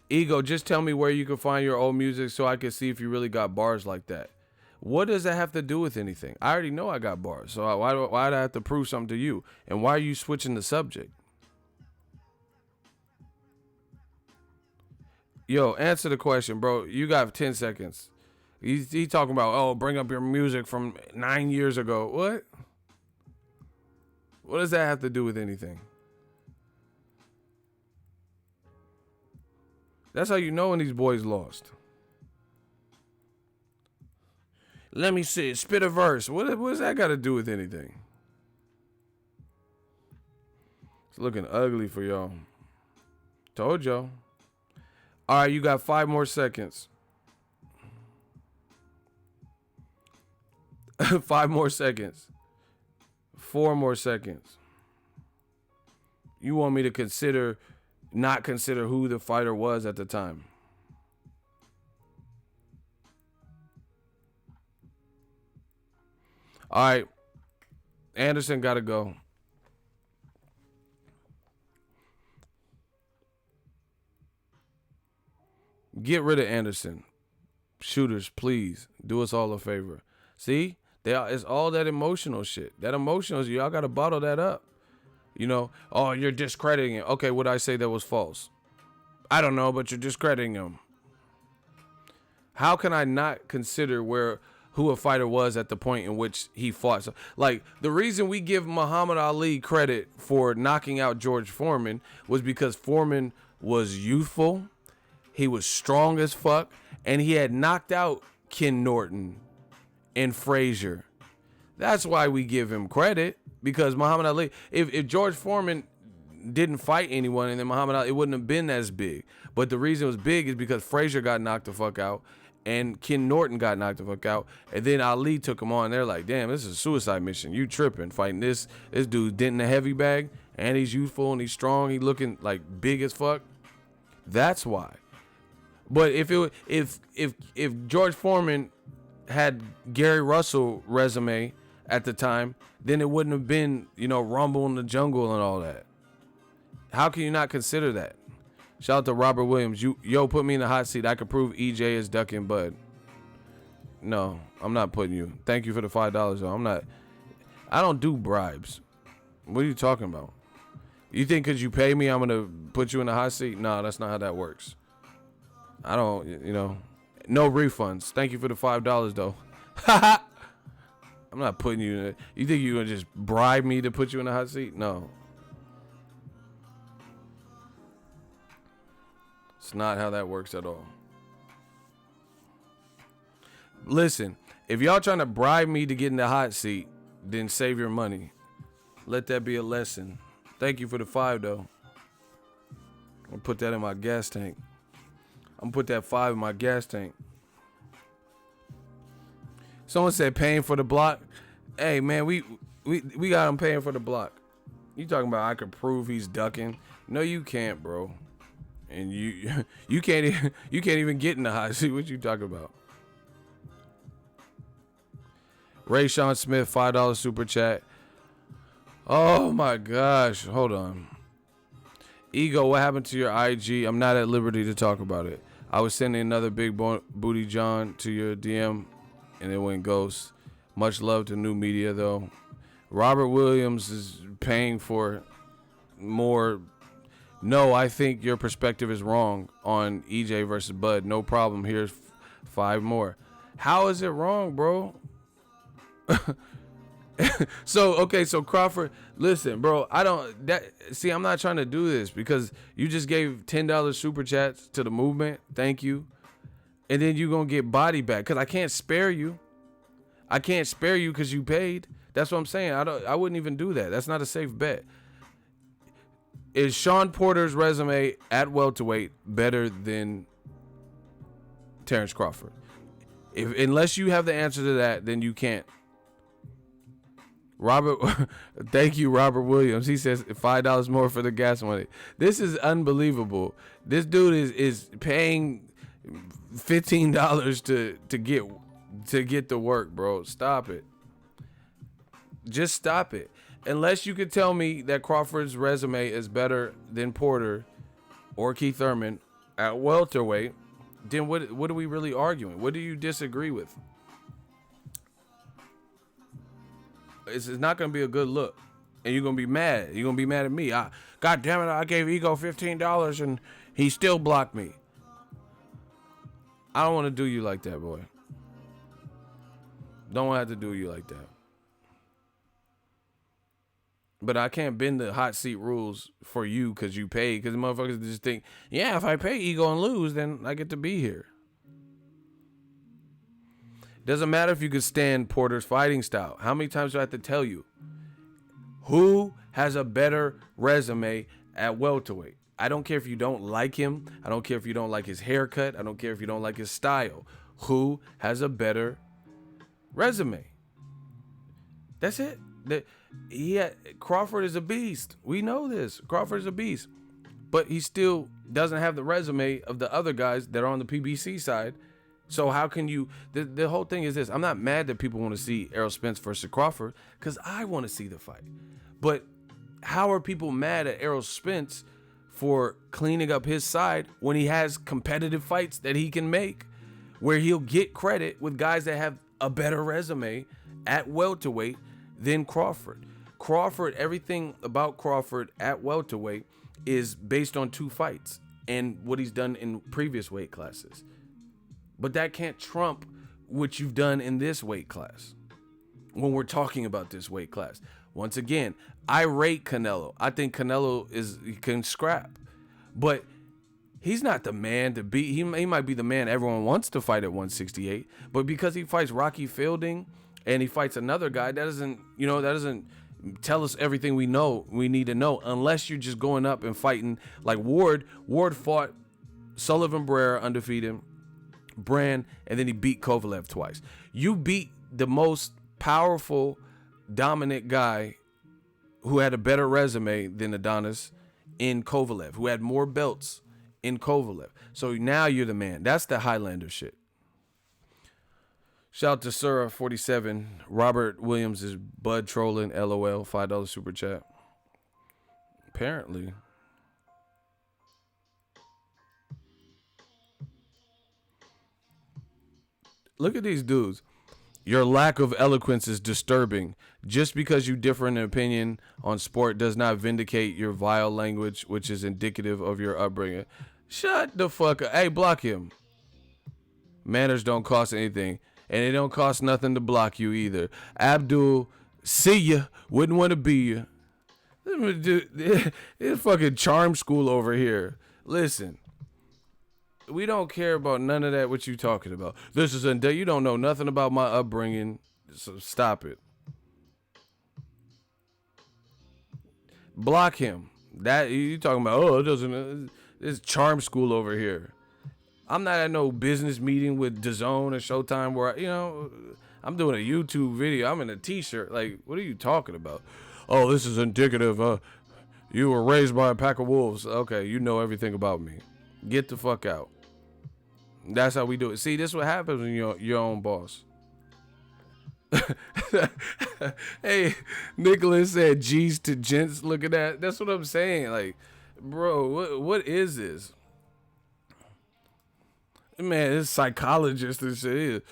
S1: Ego, just tell me where you can find your old music so I can see if you really got bars like that. What does that have to do with anything? I already know I got bars, so why do I have to prove something to you? And why are you switching the subject? Yo, answer the question, bro. You got 10 seconds. He talking about, oh, bring up your music from 9 years ago. What? What does that have to do with anything? That's how you know when these boys lost. Let me see. Spit a verse. What's that got to do with anything? It's looking ugly for y'all. Told y'all. All right, you got 5 more seconds. 5 more seconds. 4 more seconds. You want me to not consider who the fighter was at the time? All right. Anderson got to go. Get rid of Anderson. Shooters, please. Do us all a favor. See? It's all that emotional shit. That emotional, y'all got to bottle that up. You know, oh, you're discrediting it. Okay, would I say that was false? I don't know, but you're discrediting him. How can I not consider who a fighter was at the point in which he fought? So, like, the reason we give Muhammad Ali credit for knocking out George Foreman was because Foreman was youthful, he was strong as fuck, and he had knocked out Ken Norton and Frazier. That's why we give him credit, because Muhammad Ali, if George Foreman didn't fight anyone and then Muhammad Ali, it wouldn't have been as big. But the reason it was big is because Frazier got knocked the fuck out and Ken Norton got knocked the fuck out, and then Ali took him on. They're like, damn, this is a suicide mission. You tripping, fighting this dude did in the heavy bag, and he's youthful and he's strong. He looking like big as fuck. That's why. But if George Foreman had Gary Russell resume at the time, then it wouldn't have been, Rumble in the Jungle and all that. How can you not consider that? Shout out to Robert Williams. Yo, put me in the hot seat. I could prove EJ is ducking Bud. No, I'm not putting you. Thank you for the $5 though. I don't do bribes. What are you talking about? You think because you pay me, I'm going to put you in the hot seat? No, that's not how that works. I don't, no refunds. Thank you for the $5 though. I'm not putting you in it. You think you're going to just bribe me to put you in the hot seat? No. It's not how that works at all. Listen, if y'all trying to bribe me to get in the hot seat, then save your money. Let that be a lesson. Thank you for the $5 though. I'm gonna put that in my gas tank. I'm gonna put that $5 in my gas tank. Someone said paying for the block. Hey man, we got him paying for the block. You talking about I could prove he's ducking? No, you can't, bro. And you can't even get in the hot seat. What you talking about? Ray Sean Smith, $5 super chat. Oh my gosh, hold on. Ego, what happened to your IG? I'm not at liberty to talk about it. I was sending another big booty John to your DM, and it went ghost. Much love to new media though. Robert Williams is paying for more. No, I think your perspective is wrong on EJ versus Bud. No problem. Here's 5 more. How is it wrong, bro? So Crawford, listen, bro, I'm not trying to do this because you just gave $10 super chats to the movement. Thank you. And then you're going to get body back because I can't spare you. I can't spare you because you paid. That's what I'm saying. I wouldn't even do that. That's not a safe bet. Is Sean Porter's resume at welterweight better than Terrence Crawford? Unless you have the answer to that, then you can't. Thank you, Robert Williams. He says $5 more for the gas money. This is unbelievable. This dude is paying $15 to get the work, bro. Stop it. Just stop it. Unless you could tell me that Crawford's resume is better than Porter or Keith Thurman, at welterweight, then what are we really arguing? What do you disagree with? It's not going to be a good look. And you're going to be mad. You're going to be mad at me. God damn it, I gave Ego $15 and he still blocked me. I don't want to do you like that, boy. Don't have to do you like that. But I can't bend the hot seat rules for you because you pay. Because motherfuckers just think, yeah, if I pay Ego and lose, then I get to be here. Doesn't matter if you could stand Porter's fighting style. How many times do I have to tell you? Who has a better resume at welterweight? I don't care if you don't like him. I don't care if you don't like his haircut. I don't care if you don't like his style. Who has a better resume? That's it. Crawford is a beast. We know this. Crawford is a beast. But he still doesn't have the resume of the other guys that are on the PBC side. So how can you... The whole thing is this. I'm not mad that people want to see Errol Spence versus Crawford because I want to see the fight. But how are people mad at Errol Spence for cleaning up his side when he has competitive fights that he can make where he'll get credit with guys that have a better resume at welterweight than Crawford? Crawford, everything about Crawford at welterweight is based on 2 fights and what he's done in previous weight classes. But that can't trump what you've done in this weight class when we're talking about this weight class. Once again, I rate Canelo. I think Canelo he can scrap. But he's not the man to beat. He might be the man everyone wants to fight at 168. But because he fights Rocky Fielding and he fights another guy, that doesn't tell us everything we need to know, unless you're just going up and fighting like Ward. Ward fought Sullivan Barrera, undefeated, Brand, and then he beat Kovalev twice. You beat the most powerful, dominant guy who had a better resume than Adonis in Kovalev, who had more belts in Kovalev. So now you're the man. That's the Highlander shit. Shout out to Sura 47. Robert Williams is bud trolling. LOL. $5 super chat. Apparently. Look at these dudes. Your lack of eloquence is disturbing. Just because you differ in opinion on sport does not vindicate your vile language, which is indicative of your upbringing. Shut the fuck up. Hey, block him. Manners don't cost anything. And it don't cost nothing to block you either. Abdul, see ya. Wouldn't want to be you. It's fucking charm school over here. Listen. We don't care about none of that, what you talking about. This is you don't know nothing about my upbringing, so stop it. Block him. That you talking about, it doesn't, it's charm school over here. I'm not at no business meeting with DAZN or Showtime where, I'm doing a YouTube video. I'm in a t-shirt. Like, what are you talking about? Oh, this is indicative. You were raised by a pack of wolves. Okay, you know everything about me. Get the fuck out. That's how we do it. See, this is what happens when you're your own boss. Hey, Nicholas said G's to gents. Look at that. That's what I'm saying. Like, bro, what is this? Man, this psychologist and shit.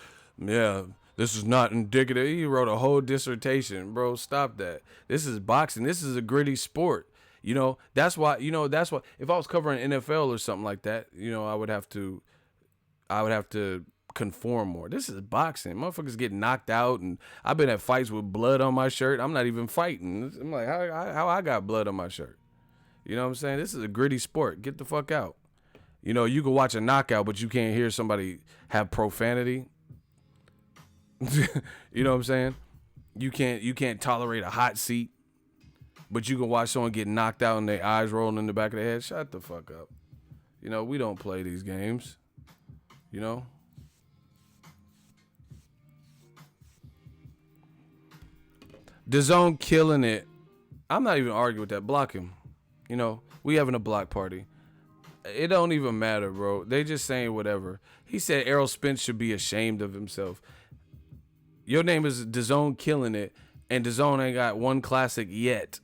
S1: Yeah, this is not indicative. He wrote a whole dissertation. Bro, stop that. This is boxing. This is a gritty sport. That's why if I was covering NFL or something like that, I would have to conform more. This is boxing. Motherfuckers get knocked out, and I've been at fights with blood on my shirt. I'm not even fighting. I'm like, how I got blood on my shirt? You know what I'm saying? This is a gritty sport. Get the fuck out. You can watch a knockout, but you can't hear somebody have profanity. You know what I'm saying? You can't tolerate a hot seat, but you can watch someone get knocked out and their eyes rolling in the back of their head. Shut the fuck up. We don't play these games. DAZN killing it. I'm not even arguing with that. Block him. We having a block party. It don't even matter, bro. They just saying whatever. He said Errol Spence should be ashamed of himself. Your name is DAZN killing it, and DAZN ain't got one classic yet.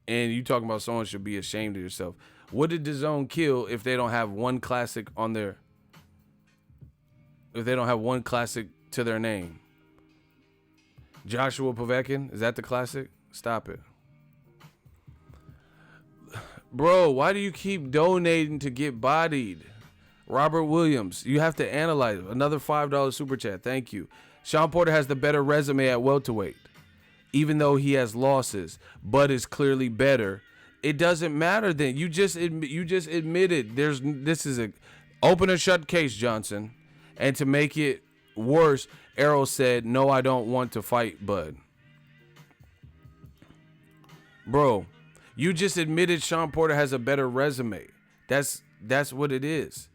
S1: And you talking about someone should be ashamed of yourself. What did DAZN kill if they don't have one classic on their, if they don't have one classic to their name? Joshua Povetkin, is that the classic? Stop it. Bro, why do you keep donating to get bodied? Robert Williams, you have to analyze it. Another $5 super chat. Thank you. Sean Porter has the better resume at welterweight, even though he has losses, but is clearly better. It doesn't matter then. You just admitted this is a open or shut case, Johnson. And to make it worse, Errol said, "No, I don't want to fight Bud." Bro, you just admitted Sean Porter has a better resume. That's what it is.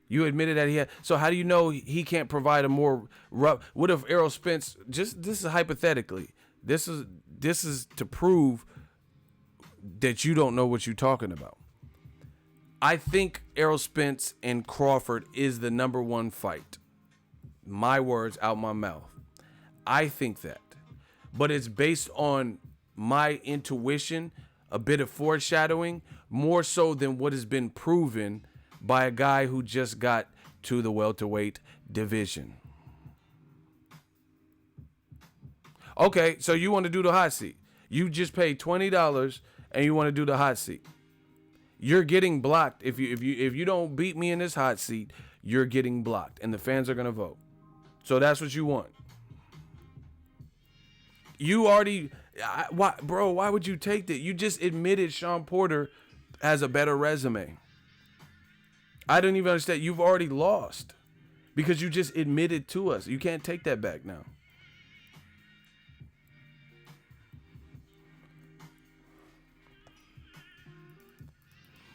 S1: You admitted that he had. So how do you know he can't provide a more rough? What if Errol Spence? Just this is hypothetically. This is to prove that you don't know what you're talking about. I think Errol Spence and Crawford is the #1 fight. My words out my mouth. I think that. But it's based on my intuition, a bit of foreshadowing, more so than what has been proven by a guy who just got to the welterweight division. Okay, so you want to do the hot seat. You just paid $20 and you want to do the hot seat. You're getting blocked. If you don't beat me in this hot seat, you're getting blocked and the fans are going to vote. So that's what you want. You already why would you take that? You just admitted Sean Porter has a better resume. I don't even understand. You've already lost because you just admitted to us. You can't take that back now.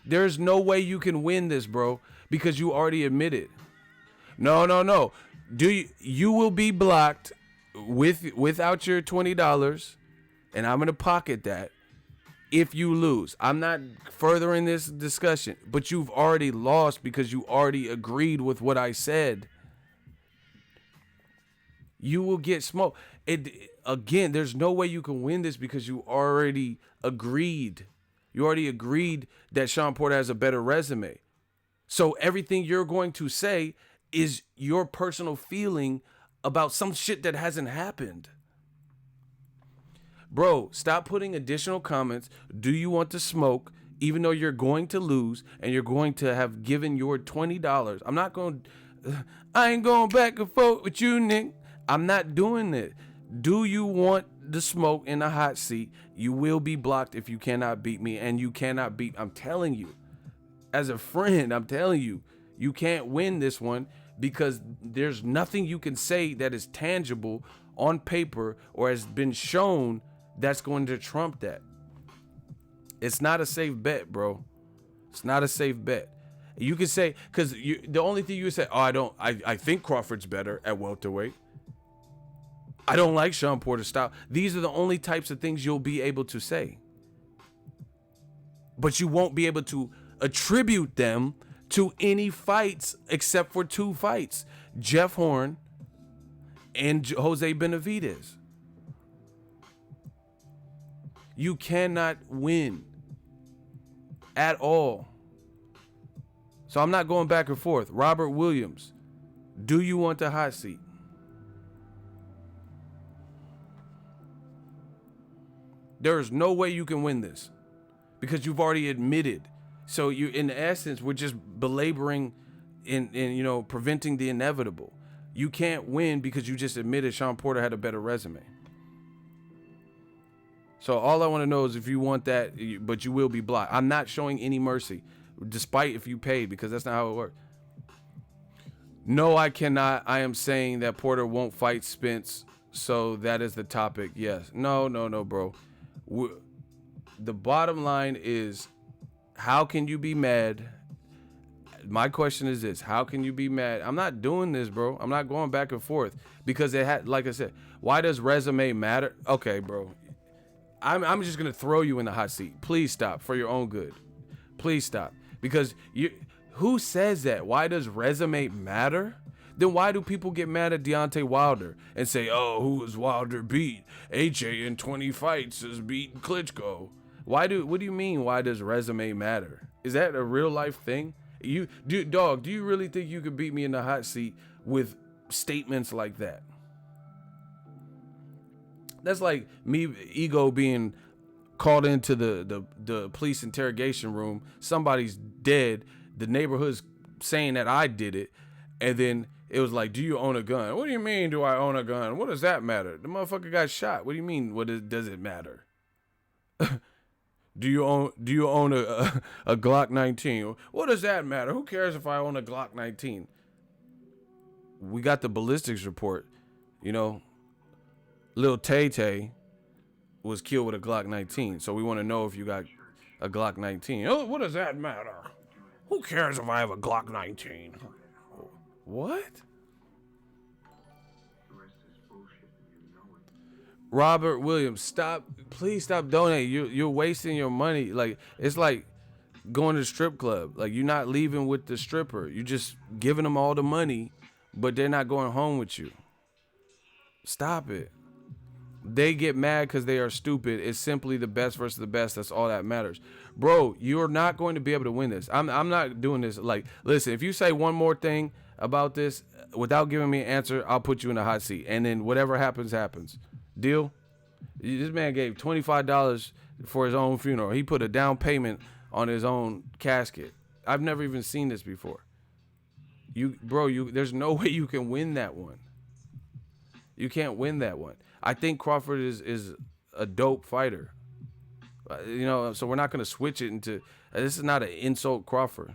S1: There's no way you can win this, bro, because you already admitted. No. You will be blocked without your $20, and I'm gonna pocket that if you lose. I'm not furthering this discussion, but you've already lost because you already agreed with what I said. You will get smoked. Again, there's no way you can win this because you already agreed. You already agreed that Sean Porter has a better resume. So everything you're going to say is your personal feeling about some shit that hasn't happened. Bro, stop putting additional comments. Do you want to smoke? Even though you're going to lose and you're going to have given your $20. I ain't going back and forth with you, Nick. I'm not doing it. Do you want the smoke in the hot seat? You will be blocked if you cannot beat me, and you cannot beat. I'm telling you, as a friend, I'm telling you, you can't win this one because there's nothing you can say that is tangible on paper or has been shown that's going to trump that. It's not a safe bet, bro. It's not a safe bet. You can say, because the only thing you say, I think Crawford's better at welterweight. I don't like Sean Porter's style. These are the only types of things you'll be able to say. But you won't be able to attribute them to any fights except for 2 fights. Jeff Horn and Jose Benavidez. You cannot win at all. So I'm not going back and forth. Robert Williams, do you want the hot seat? There is no way you can win this because you've already admitted. So you, in essence, we're just belaboring in preventing the inevitable. You can't win because you just admitted Sean Porter had a better resume. So all I want to know is if you want that, but you will be blocked. I'm not showing any mercy, despite if you paid, because that's not how it works. No, I cannot. I am saying that Porter won't fight Spence. So that is the topic. Yes. No, bro. The bottom line is, how can you be mad? My question is this: how can you be mad? I'm not doing this, bro. I'm not going back and forth because it had, like I said, why does resume matter? Okay, bro. I'm just gonna throw you in the hot seat. Please stop for your own good. Please stop because who says that? Why does resume matter? Then why do people get mad at Deontay Wilder and say, oh, who was Wilder beat? HA in 20 fights has beaten Klitschko. What do you mean? Why does resume matter? Is that a real life thing? Dog, do you really think you could beat me in the hot seat with statements like that? That's like me, ego, being called into the police interrogation room. Somebody's dead. The neighborhood's saying that I did it. And then it was like, do you own a gun? What do you mean, do I own a gun? What does that matter? The motherfucker got shot. What do you mean, does it matter? Do you own a Glock 19? What does that matter? Who cares if I own a Glock 19? We got the ballistics report. You know, Lil Tay was killed with a Glock 19. So we want to know if you got a Glock 19. Oh, what does that matter? Who cares if I have a Glock 19? What? Robert Williams, please stop donating. You're wasting your money. Like, it's like going to the strip club. Like, you're not leaving with the stripper. You're just giving them all the money, but they're not going home with you. Stop it. They get mad because they are stupid. It's simply the best versus the best. That's all that matters. Bro, you're not going to be able to win this. I'm not doing this. Like, listen, if you say one more thing about this without giving me an answer, I'll put you in the hot seat. And then whatever happens, happens. Deal? This man gave $25 for his own funeral. He put a down payment on his own casket. I've never even seen this before. There's no way you can win that one. You can't win that one. I think Crawford is a dope fighter. So we're not going to switch it into, this is not an insult Crawford.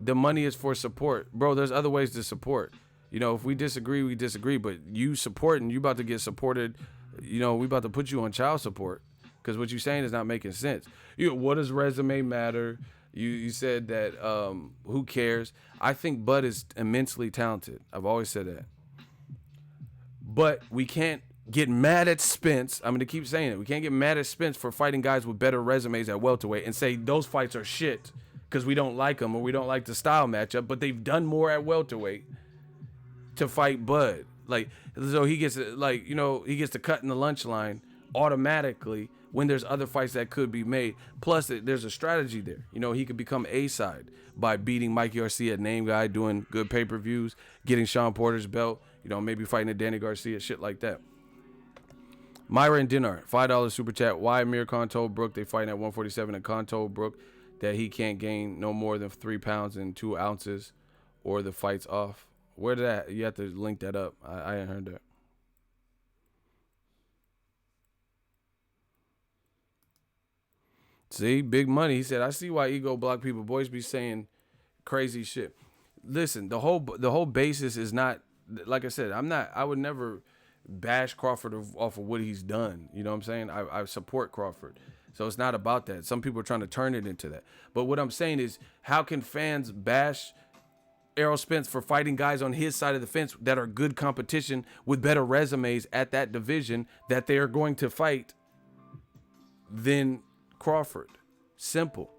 S1: The money is for support. Bro, there's other ways to support. If we disagree, we disagree. But you supporting, you about to get supported. We about to put you on child support because what you're saying is not making sense. What does resume matter? You said that who cares? I think Bud is immensely talented. I've always said that. But we can't get mad at Spence. I'm going to keep saying it. We can't get mad at Spence for fighting guys with better resumes at welterweight and say those fights are shit because we don't like them or we don't like the style matchup. But they've done more at welterweight to fight Bud. Like, so he gets he gets to cut in the lunch line automatically when there's other fights that could be made. Plus, there's a strategy there. He could become A-side by beating Mike Garcia, name guy, doing good pay-per-views, getting Sean Porter's belt, maybe fighting a Danny Garcia, shit like that. Myra and Dinar, $5 super chat. Why Amir Khan told Brook they fighting at 147 and Khan told Brook that he can't gain no more than 3 pounds and 2 ounces or the fight's off. Where did that? You have to link that up. I ain't heard that. See, big money. He said, I see why ego block people. Boys be saying crazy shit. Listen, the whole basis is not, like I said, I would never bash Crawford off of what he's done. You know what I'm saying? I support Crawford. So it's not about that. Some people are trying to turn it into that. But what I'm saying is, how can fans bash Errol Spence for fighting guys on his side of the fence that are good competition with better resumes at that division that they are going to fight than Crawford? Simple.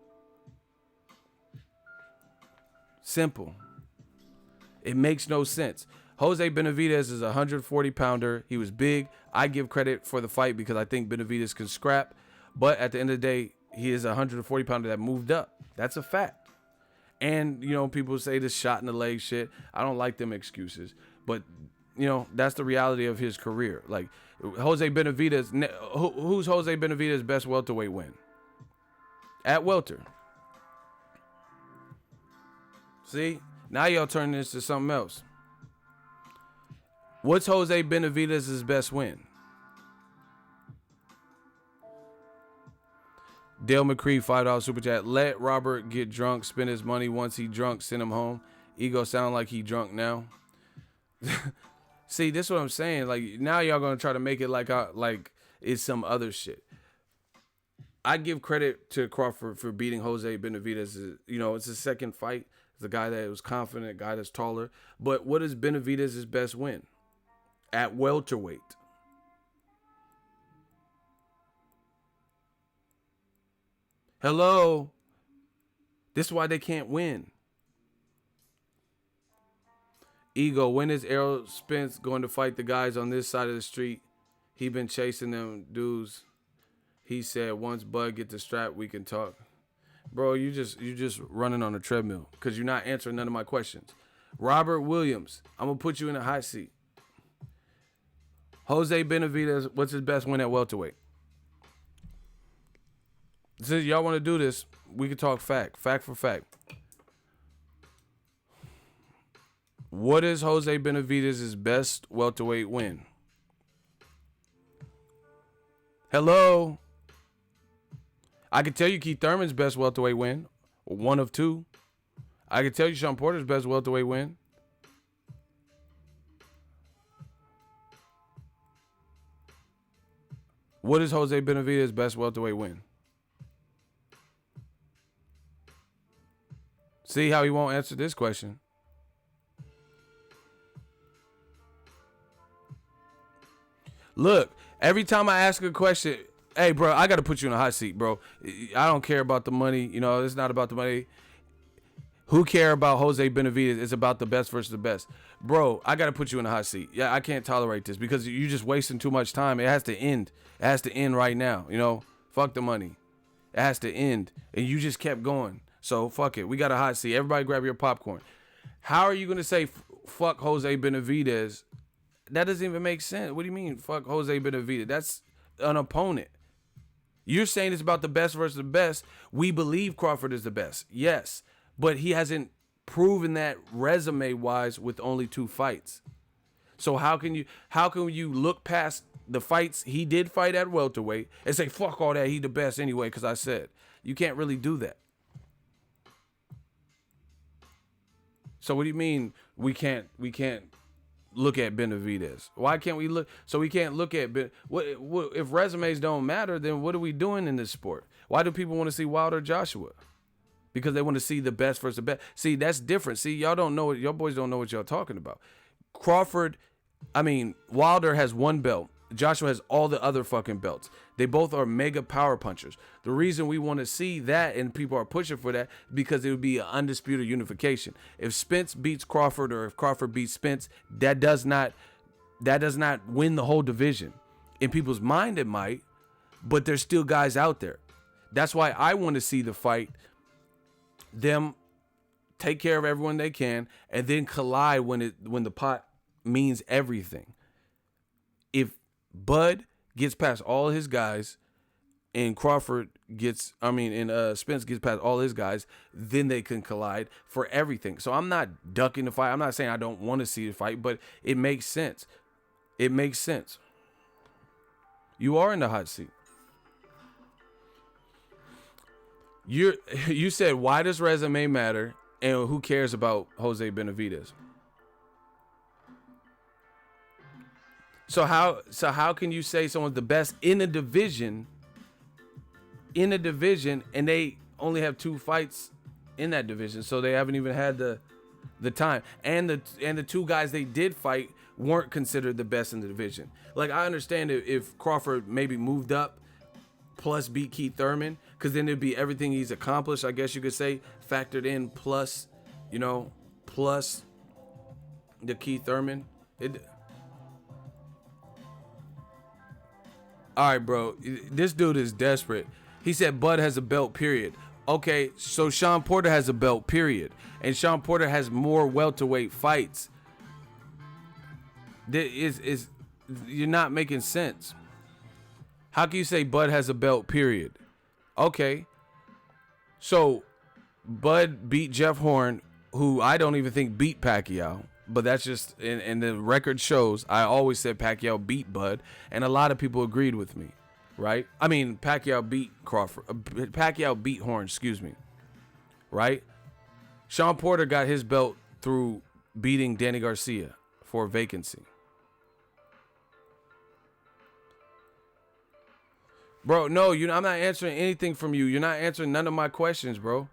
S1: It makes no sense. Jose Benavidez is a 140-pounder. He was big. I give credit for the fight because I think Benavidez can scrap. But at the end of the day, he is a 140-pounder that moved up. That's a fact. And, people say this shot in the leg shit. I don't like them excuses. But, that's the reality of his career. Like, Jose Benavidez, who's Jose Benavidez' best welterweight win? At welter. See? Now y'all turning this to something else. What's Jose Benavidez' best win? Dale McCree, $5 super chat. Let Robert get drunk, spend his money. Once he drunk, send him home. Ego sound like he drunk now. See, this is what I'm saying. Like, now y'all gonna try to make it like it's some other shit. I give credit to Crawford for beating Jose Benavidez. It's his second fight. It's a guy that was confident, a guy that's taller. But what is Benavidez' best win? At welterweight. Hello. This is why they can't win. Ego, when is Errol Spence going to fight the guys on this side of the street? He been chasing them dudes. He said, once Bud get the strap, we can talk. Bro, you just running on a treadmill because you're not answering none of my questions. Robert Williams, I'm going to put you in a hot seat. Jose Benavidez, what's his best win at welterweight? Since y'all want to do this, we can talk fact for fact. What is Jose Benavidez's best welterweight win? Hello? I can tell you Keith Thurman's best welterweight win, one of two. I can tell you Shawn Porter's best welterweight win. What is Jose Benavidez's best welterweight win? See how he won't answer this question. Look, every time I ask a question, hey, bro, I got to put you in a hot seat, bro. I don't care about the money. You know, it's not about the money. Who care about Jose Benavidez? It's about the best versus the best. Bro, I got to put you in a hot seat. Yeah, I can't tolerate this because you're just wasting too much time. It has to end. It has to end right now. You know, fuck the money. It has to end. And you just kept going. So, fuck it. We got a hot seat. Everybody grab your popcorn. How are you going to say fuck Jose Benavidez? That doesn't even make sense. What do you mean, fuck Jose Benavidez? That's an opponent. You're saying it's about the best versus the best. We believe Crawford is the best. Yes. But he hasn't proven that resume-wise with only 2 fights. So how can you look past the fights he did fight at welterweight and say, fuck all that, he the best anyway, because I said. You can't really do that. So what do you mean we can't look at Benavidez? Why can't we look? So we can't look at what if resumes don't matter? Then what are we doing in this sport? Why do people want to see Wilder Joshua? Because they want to see the best versus the best. See, that's different. See, y'all don't know. Y'all boys don't know what y'all talking about. Wilder has 1 belt. Joshua has all the other fucking belts. They both are mega power punchers. The reason we want to see that and people are pushing for that because it would be an undisputed unification. If Spence beats Crawford or if Crawford beats Spence, that does not win the whole division. In people's mind it might, but there's still guys out there. That's why I want to see the fight, them take care of everyone they can and then collide when the pot means everything. If Bud gets past all his guys and Spence gets past all his guys, then they can collide for everything. So I'm not ducking the fight. I'm not saying I don't want to see the fight, but it makes sense. It makes sense. You are in the hot seat. You said, why does resume matter and who cares about Jose Benavidez? So how can you say someone's the best in a division and they only have 2 fights in that division, so they haven't even had the time, and the 2 guys they did fight weren't considered the best in the division. Like, I understand if Crawford maybe moved up plus beat Keith Thurman, because then it'd be everything he's accomplished, I guess you could say, factored in plus the Keith Thurman. All right, bro. This dude is desperate. He said Bud has a belt, period. Okay, so Shawn Porter has a belt, period. And Shawn Porter has more welterweight fights. You're not making sense. How can you say Bud has a belt, period? Okay. So Bud beat Jeff Horn, who I don't even think beat Pacquiao. But that's just, and the record shows, I always said Pacquiao beat Bud, and a lot of people agreed with me, right? I mean, Pacquiao beat Horn, excuse me, right? Shawn Porter got his belt through beating Danny Garcia for vacancy. Bro, no, I'm not answering anything from you. You're not answering none of my questions, bro.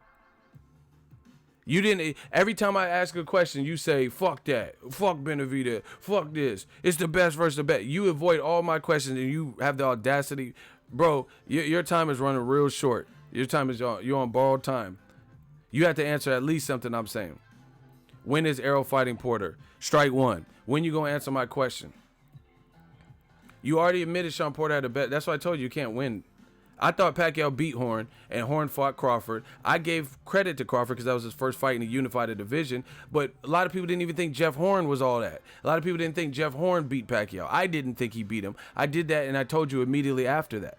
S1: You didn't. Every time I ask a question, you say, fuck that. Fuck Benavidez. Fuck this. It's the best versus the best. You avoid all my questions and you have the audacity. Bro, your time is running real short. Your time is you're on borrowed time. You have to answer at least something I'm saying. When is Errol fighting Porter? Strike 1. When you going to answer my question? You already admitted Shawn Porter had a bet. That's why I told you can't win. I thought Pacquiao beat Horn, and Horn fought Crawford. I gave credit to Crawford because that was his first fight and he unified the division. But a lot of people didn't even think Jeff Horn was all that. A lot of people didn't think Jeff Horn beat Pacquiao. I didn't think he beat him. I did that, and I told you immediately after that.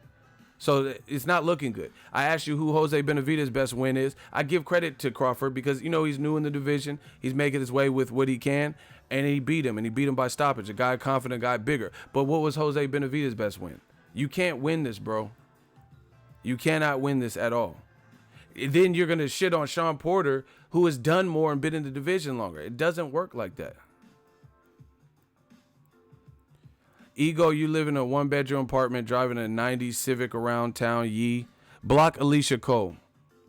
S1: So it's not looking good. I asked you who Jose Benavidez' best win is. I give credit to Crawford because, you know, he's new in the division. He's making his way with what he can, and he beat him, and he beat him by stoppage. A guy confident, a guy bigger. But what was Jose Benavidez' best win? You can't win this, bro. You cannot win this at all. Then you're going to shit on Sean Porter, who has done more and been in the division longer. It doesn't work like that. Ego, you live in a one-bedroom apartment, driving a 90s Civic around town, yee. Block Alicia Cole.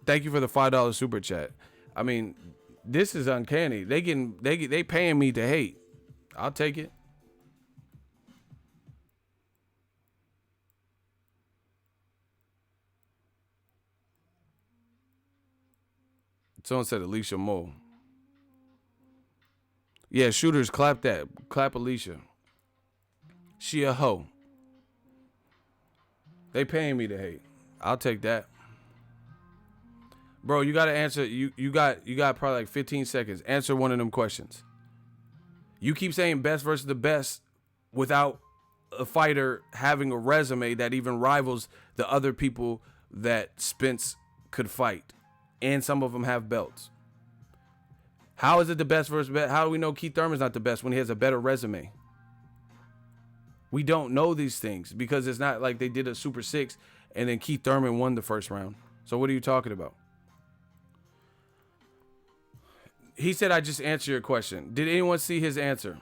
S1: Thank you for the $5 super chat. I mean, this is uncanny. They paying me to hate. I'll take it. Someone said Alicia Moe. Yeah, shooters, clap that. Clap Alicia. She a hoe. They paying me to hate. I'll take that. Bro, you gotta answer. You got probably like 15 seconds. Answer one of them questions. You keep saying best versus the best without a fighter having a resume that even rivals the other people that Spence could fight. And some of them have belts. How is it the best versus best? How do we know Keith Thurman's not the best when he has a better resume? We don't know these things because it's not like they did a Super 6 and then Keith Thurman won the first round. So what are you talking about? He said, I just answered your question. Did anyone see his answer?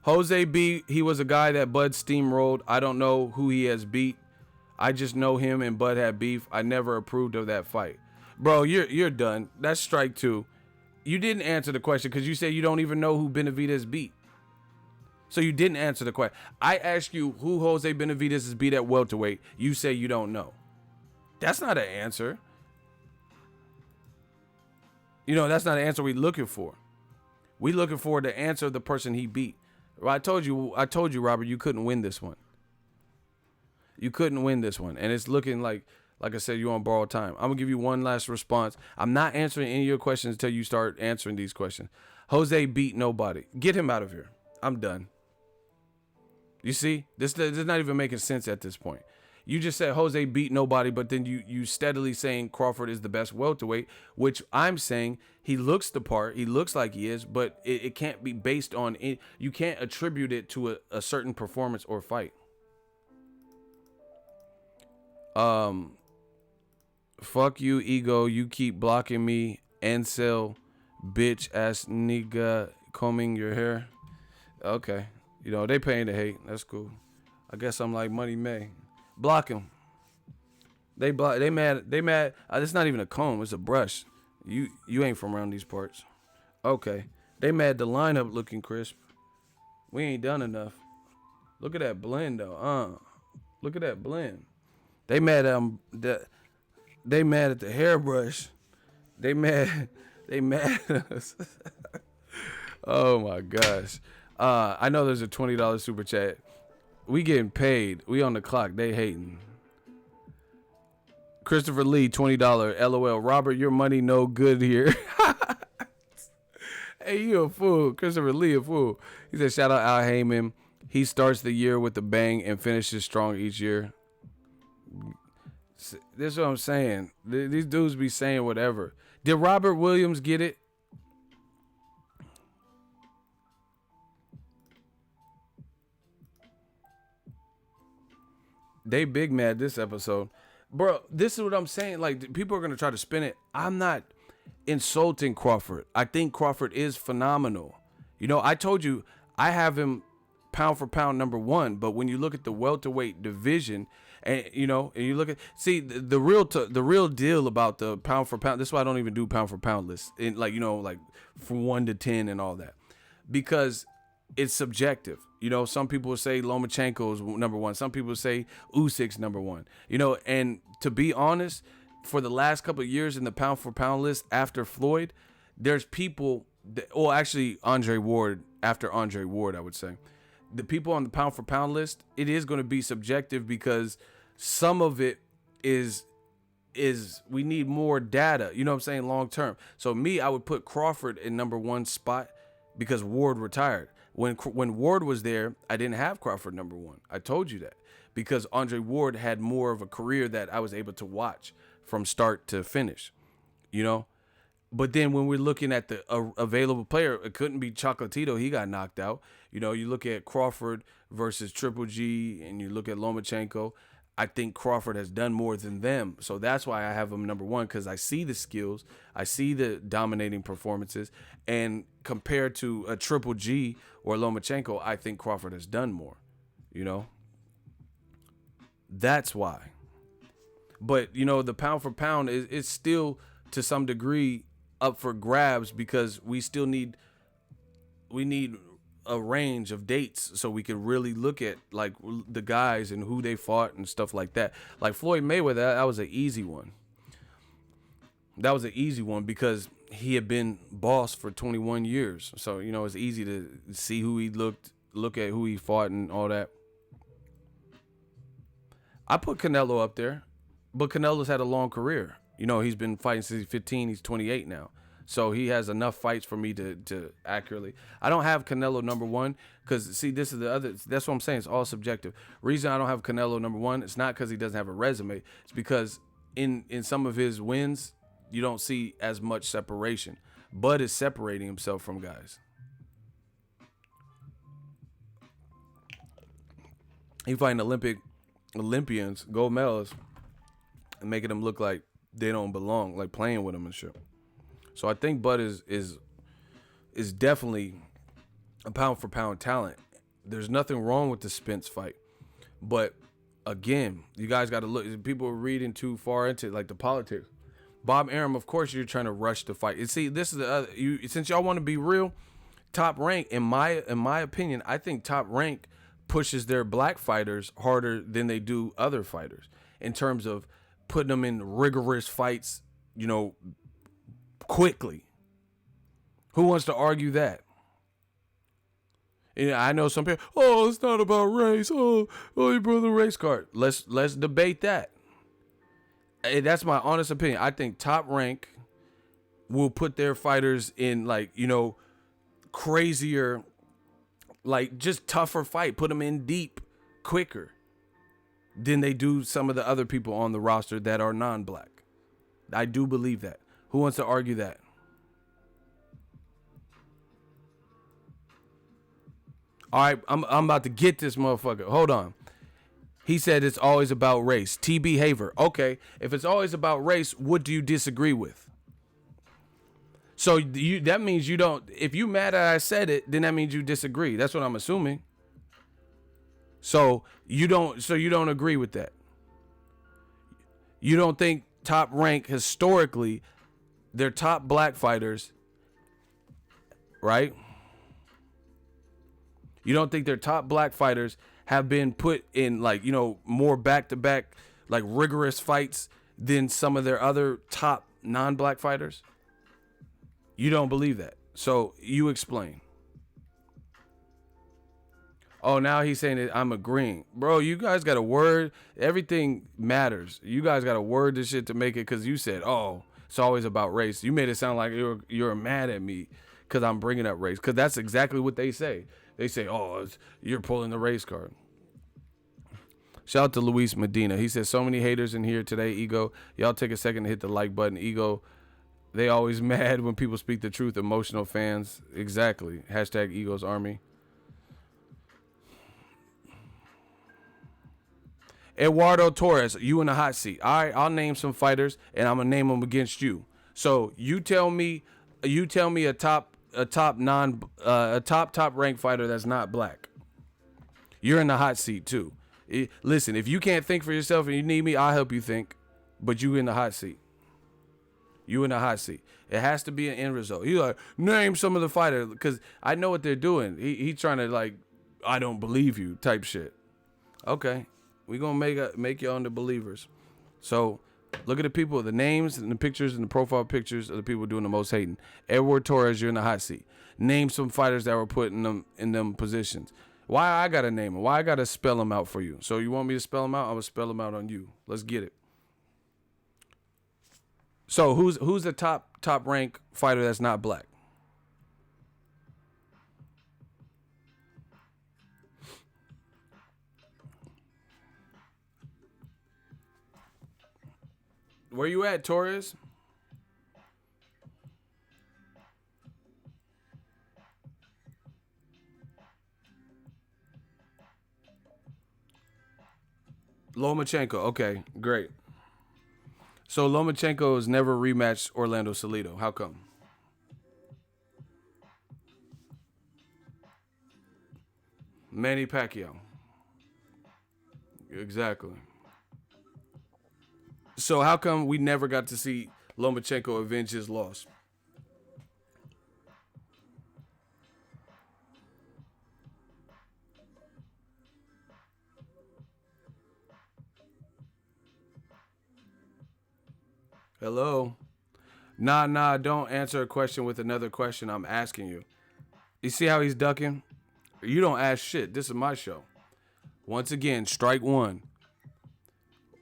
S1: Jose B, he was a guy that Bud steamrolled. I don't know who he has beat. I just know him and Bud had beef. I never approved of that fight. Bro, you're done. That's strike 2. You didn't answer the question because you said you don't even know who Benavidez beat. So you didn't answer the question. I asked you who Jose Benavidez has beat at welterweight. You say you don't know. That's not an answer. You know, that's not an answer we're looking for. We're looking for the answer of the person he beat. Well, I told you, Robert, you couldn't win this one. You couldn't win this one. And it's looking like I said, you're on borrowed time. I'm going to give you one last response. I'm not answering any of your questions until you start answering these questions. Jose beat nobody. Get him out of here. I'm done. You see? This is not even making sense at this point. You just said Jose beat nobody, but then you steadily saying Crawford is the best welterweight, which I'm saying he looks the part. He looks like he is, but it can't be based on it. You can't attribute it to a certain performance or fight. Fuck you, Ego. You keep blocking me. Ansel, bitch ass nigga, combing your hair. Okay. You know, they paying to hate. That's cool. I guess I'm like Money May. Block him. They mad. It's not even a comb. It's a brush. You ain't from around these parts. Okay. They mad the lineup looking crisp. We ain't done enough. Look at that blend though. Look at that blend. They mad they mad at the hairbrush. They mad at us. Oh my gosh. I know there's a $20 super chat. We getting paid. We on the clock. They hating. Christopher Lee, $20. LOL. Robert, your money no good here. Hey, you a fool. Christopher Lee a fool. He said, shout out Al Heyman. He starts the year with a bang and finishes strong each year. This is what I'm saying. These dudes be saying whatever. Did Robert Williams get it? They big mad this episode. Bro, this is what I'm saying. Like, people are going to try to spin it. I'm not insulting Crawford. I think Crawford is phenomenal. You know, I told you I have him pound for pound number 1. But when you look at the welterweight division, and you know, and you look at the real deal about the pound for pound. This is why I don't even do pound for pound lists. In like, you know, like from 1 to 10 and all that, because it's subjective. You know, some people will say Lomachenko's number 1. Some people say Usyk's number 1. You know, and to be honest, for the last couple of years in the pound for pound list after Floyd, there's people Well, actually, Andre Ward, after Andre Ward, I would say. The people on the pound for pound list, it is going to be subjective because some of it is we need more data, you know what I'm saying, long term. So me, I would put Crawford in number 1 spot because Ward retired. When Ward was there, I didn't have Crawford number 1. I told you that because Andre Ward had more of a career that I was able to watch from start to finish, you know. But then when we're looking at the available player, it couldn't be Chocolatito. He got knocked out. You know, you look at Crawford versus Triple G and you look at Lomachenko. I think Crawford has done more than them. So that's why I have him number 1, because I see the skills. I see the dominating performances. And compared to a Triple G or Lomachenko, I think Crawford has done more, you know. That's why. But, you know, the pound for pound is still, to some degree, up for grabs because we need a range of dates so we can really look at like the guys and who they fought and stuff like that. Like Floyd Mayweather, that was an easy one. That was an easy one because he had been boss for 21 years. So, you know, it's easy to see who he look at who he fought and all that. I put Canelo up there, but Canelo's had a long career. You know, he's been fighting since he's 15. He's 28 now. So he has enough fights for me to accurately. I don't have Canelo number 1 because, see, this is the other. That's what I'm saying. It's all subjective. Reason I don't have Canelo number 1, it's not because he doesn't have a resume. It's because in some of his wins, you don't see as much separation. Bud is separating himself from guys. He fighting Olympians, gold medalists, and making them look like they don't belong, like playing with them and shit. So I think Bud is definitely a pound for pound talent. There's nothing wrong with the Spence fight, but again, you guys got to look. People are reading too far into like the politics. Bob Arum, of course, you're trying to rush the fight. And see, this is the other. Since y'all want to be real, Top Rank, in my opinion, I think Top Rank pushes their black fighters harder than they do other fighters in terms of putting them in rigorous fights, you know, quickly. Who wants to argue that? And I know some people, oh, it's not about race. Oh, you brought the race card. Let's debate that. And that's my honest opinion. I think Top Rank will put their fighters in, like, you know, crazier, like just tougher fight. Put them in deep quicker than they do some of the other people on the roster that are non-black. I do believe that. Who wants to argue that? All right, I'm about to get this motherfucker. Hold on. He said it's always about race. TB Haver. Okay, if it's always about race, what do you disagree with? So that means you don't. If you mad that I said it, then that means you disagree. That's what I'm assuming. So you don't agree with that. You don't think Top Rank historically, their top black fighters, right? You don't think their top black fighters have been put in, like, you know, more back-to-back, like, rigorous fights than some of their other top non-black fighters? You don't believe that. So you explain. Oh, now he's saying that I'm agreeing. Bro, you guys got to word. Everything matters. You guys got to word this shit to make it, because you said, oh, it's always about race. You made it sound like you're mad at me because I'm bringing up race, because that's exactly what they say. They say, oh, you're pulling the race card. Shout out to Luis Medina. He says, so many haters in here today, Ego. Y'all take a second to hit the like button. Ego, they always mad when people speak the truth. Emotional fans. Exactly. Hashtag Ego's Army. Eduardo Torres, you in the hot seat. All right, I'll name some fighters, and I'm gonna name them against you. So you tell me a top ranked fighter that's not black. You're in the hot seat too. Listen, if you can't think for yourself and you need me, I'll help you think. But you in the hot seat. You in the hot seat. It has to be an end result. He like, name some of the fighters, because I know what they're doing. He trying to, like, I don't believe you type shit. Okay, we gonna make y'all into believers. So Look at the people, the names and the pictures and the profile pictures of the people doing the most hating. Edward Torres, you're in the hot seat. Name some fighters that were put in them positions. Why I gotta name them? Why I gotta spell them out for you? So you want me to spell them out? I'm gonna spell them out on you. Let's get it. So who's the top rank fighter that's not black? Where you at, Torres? Lomachenko. Okay, great. So Lomachenko has never rematched Orlando Salido. How come? Manny Pacquiao. Exactly. So how come we never got to see Lomachenko avenge his loss? Hello? Nah, don't answer a question with another question I'm asking you. You see how he's ducking? You don't ask shit. This is my show. Once again, strike one.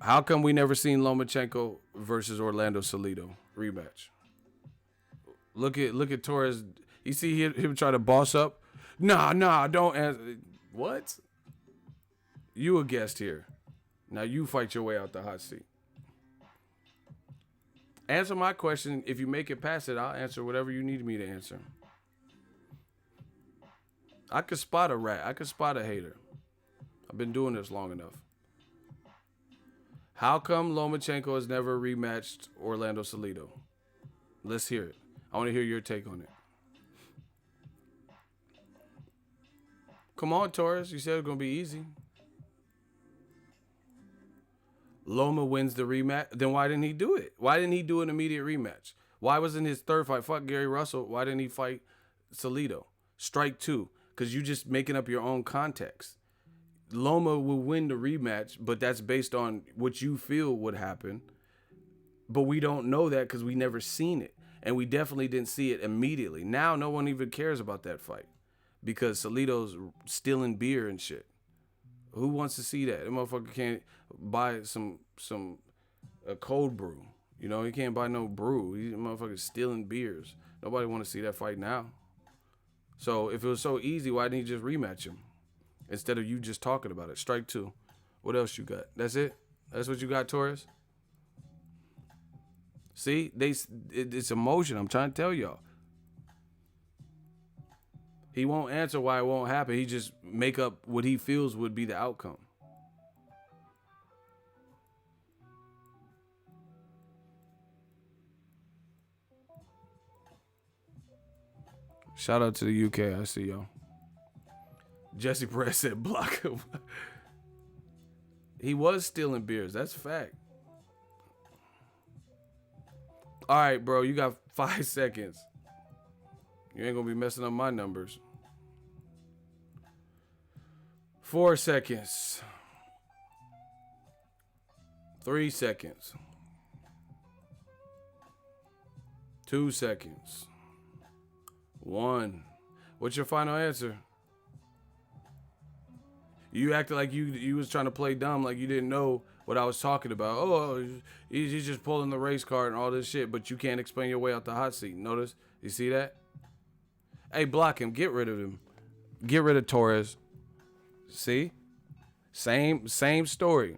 S1: How come we never seen Lomachenko versus Orlando Salido rematch? Look at Torres. You see him try to boss up? Nah, don't answer. What? You a guest here. Now you fight your way out the hot seat. Answer my question. If you make it past it, I'll answer whatever you need me to answer. I could spot a rat. I could spot a hater. I've been doing this long enough. How come Lomachenko has never rematched Orlando Salido? Let's hear it. I want to hear your take on it. Come on, Torres. You said it was going to be easy. Loma wins the rematch. Then why didn't he do it? Why didn't he do an immediate rematch? Why wasn't his third fight? Fuck Gary Russell. Why didn't he fight Salido? Strike two. Because you just making up your own context. Loma will win the rematch, but that's based on what you feel would happen. But we don't know that because we never seen it. And we definitely didn't see it immediately. Now no one even cares about that fight because Salido's stealing beer and shit. Who wants to see that? That motherfucker can't buy a cold brew. You know, he can't buy no brew. He motherfucker stealing beers. Nobody want to see that fight now. So if it was so easy, why didn't he just rematch him? Instead of you just talking about it. Strike two. What else you got? That's it? That's what you got, Torres? See? It's emotion. I'm trying to tell y'all. He won't answer why it won't happen. He just make up what he feels would be the outcome. Shout out to the UK. I see y'all. Jesse Perez said block him. He was stealing beers. That's a fact. All right, bro. You got 5 seconds. You ain't going to be messing up my numbers. 4 seconds. 3 seconds. 2 seconds. 1. What's your final answer? You acted like you was trying to play dumb, like you didn't know what I was talking about. Oh, he's just pulling the race card and all this shit, but you can't explain your way out the hot seat. Notice? You see that? Hey, block him. Get rid of him. Get rid of Torres. See? Same story.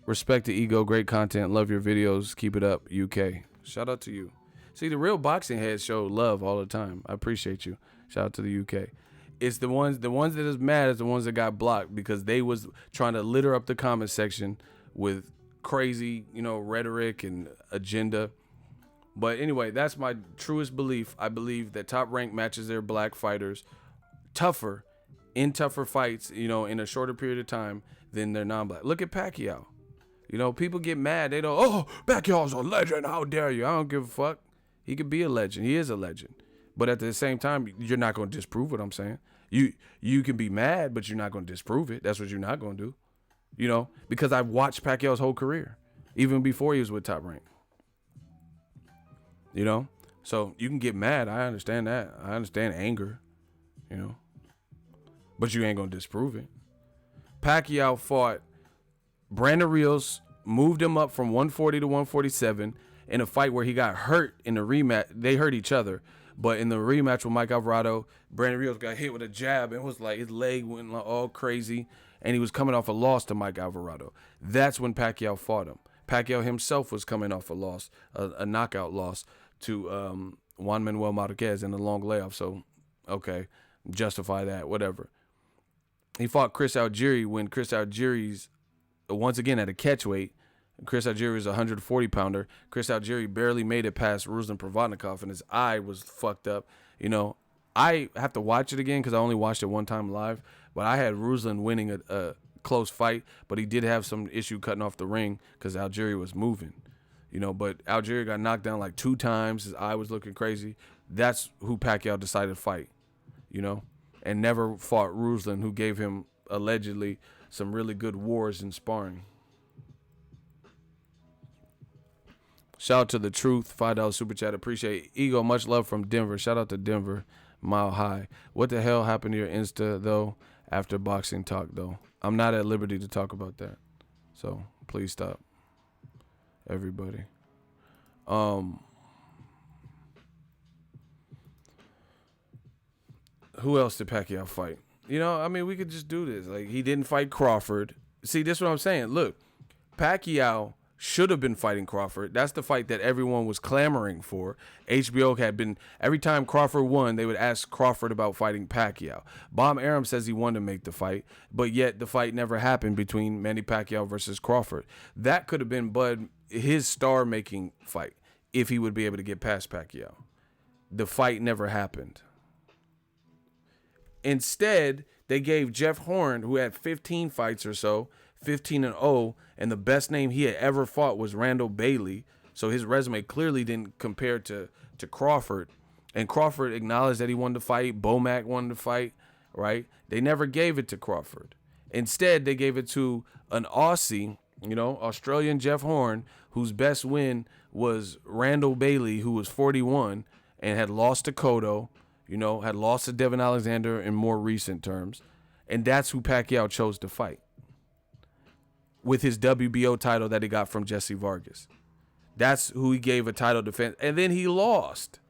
S1: Respect the ego. Great content. Love your videos. Keep it up. UK. Shout out to you. See, the real boxing heads show love all the time. I appreciate you. Shout out to the UK. It's the ones that is mad is the ones that got blocked because they was trying to litter up the comment section with crazy, rhetoric and agenda. But anyway, that's my truest belief. I believe that Top Rank matches their black fighters tougher fights, in a shorter period of time than their non-black. Look at Pacquiao. People get mad. They don't, Pacquiao's a legend. How dare you? I don't give a fuck. He could be a legend. He is a legend. But at the same time, you're not going to disprove what I'm saying. You can be mad, but you're not going to disprove it. That's what you're not going to do. you know, because I've watched Pacquiao's whole career, even before he was with Top Rank. You know, so you can get mad. I understand that. I understand anger, you know, but you ain't gonna disprove it. Pacquiao fought Brandon Rios, moved him up from 140 to 147 in a fight where he got hurt in the rematch. They hurt each other, but in the rematch with Mike Alvarado, Brandon Rios got hit with a jab and was like his leg went all crazy, and he was coming off a loss to Mike Alvarado. That's when Pacquiao fought him. Pacquiao himself was coming off a loss, a knockout loss to Juan Manuel Marquez in a long layoff. So, okay, justify that, whatever. He fought Chris Algieri when Chris Algieri's, once again at a catchweight, Chris Algieri is a 140-pounder. Chris Algieri barely made it past Ruslan Provodnikov, and his eye was fucked up. You know, I have to watch it again because I only watched it one time live, but I had Ruslan winning a close fight, but he did have some issue cutting off the ring because Algieri was moving. You know, but Algieri got knocked down like 2 times. His eye was looking crazy. That's who Pacquiao decided to fight, you know, and never fought Ruslan, who gave him allegedly some really good wars in sparring. Shout out to The Truth, $5 super chat. Appreciate it. Ego, much love from Denver. Shout out to Denver, Mile High. What the hell happened to your Insta, though, after boxing talk, though? I'm not at liberty to talk about that, so please stop. Everybody. Who else did Pacquiao fight? You know, I mean, we could just do this. Like, he didn't fight Crawford. See, this is what I'm saying. Look, Pacquiao should have been fighting Crawford. That's the fight that everyone was clamoring for. HBO had been, every time Crawford won, they would ask Crawford about fighting Pacquiao. Bob Arum says he wanted to make the fight, but yet the fight never happened between Manny Pacquiao versus Crawford. That could have been Bud, his star-making fight, if he would be able to get past Pacquiao. The fight never happened. Instead, they gave Jeff Horn, who had 15 fights or so, 15-0, and the best name he had ever fought was Randall Bailey. So his resume clearly didn't compare to Crawford. And Crawford acknowledged that he wanted to fight. Bomac wanted to fight, right? They never gave it to Crawford. Instead, they gave it to an Aussie, you know, Australian Jeff Horn, whose best win was Randall Bailey, who was 41 and had lost to Cotto, you know, had lost to Devin Alexander in more recent terms. And that's who Pacquiao chose to fight with his WBO title that he got from Jesse Vargas. That's who he gave a title defense. And then he lost.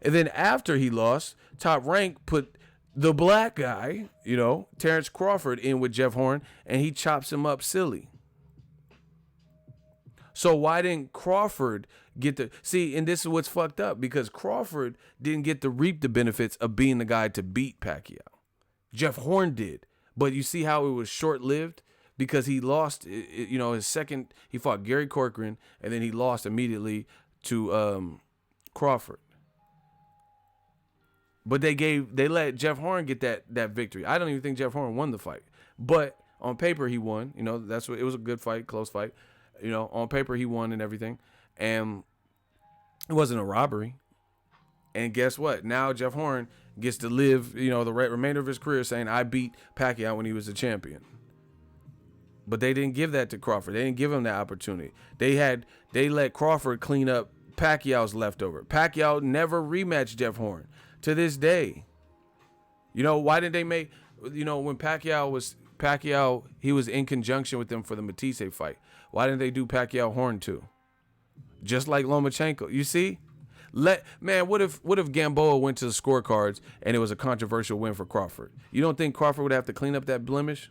S1: And then after he lost, Top Rank put the black guy, you know, Terrence Crawford, in with Jeff Horn, and he chops him up silly. So why didn't Crawford get the... See, and this is what's fucked up, because Crawford didn't get to reap the benefits of being the guy to beat Pacquiao. Jeff Horn did. But you see how it was short-lived? Because he lost, you know, his second... He fought Gary Corcoran, and then he lost immediately to Crawford. But they let Jeff Horn get that victory. I don't even think Jeff Horn won the fight. But on paper, he won. You know, that's what... It was a good fight, close fight. You know, on paper, he won and everything. And it wasn't a robbery. And guess what? Now Jeff Horn gets to live, you know, the remainder of his career saying, I beat Pacquiao when he was a champion. But they didn't give that to Crawford. They didn't give him that opportunity. They let Crawford clean up Pacquiao's leftover. Pacquiao never rematched Jeff Horn to this day. You know, why didn't they make, you know, when Pacquiao, he was in conjunction with them for the Matisse fight. Why didn't they do Pacquiao Horn too? Just like Lomachenko. You see? What if Gamboa went to the scorecards and it was a controversial win for Crawford? You don't think Crawford would have to clean up that blemish?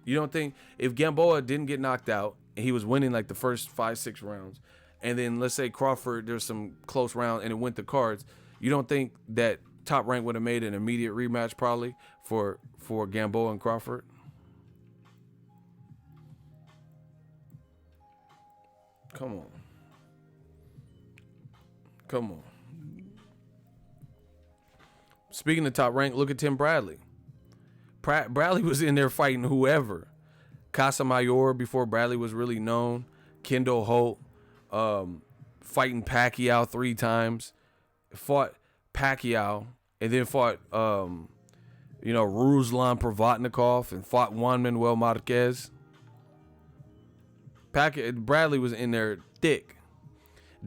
S1: You don't think if Gamboa didn't get knocked out, and he was winning like the first 5-6 rounds, and then let's say Crawford, there's some close round and it went to cards, you don't think that Top Rank would have made an immediate rematch probably for Gamboa and Crawford? Come on. Speaking of Top Rank, look at Tim Bradley. Bradley was in there fighting whoever. Casamayor before Bradley was really known. Kendall Holt, fighting Pacquiao 3 times. Fought Pacquiao and then fought You know, Ruslan Provodnikov and fought Juan Manuel Marquez. Bradley was in there thick.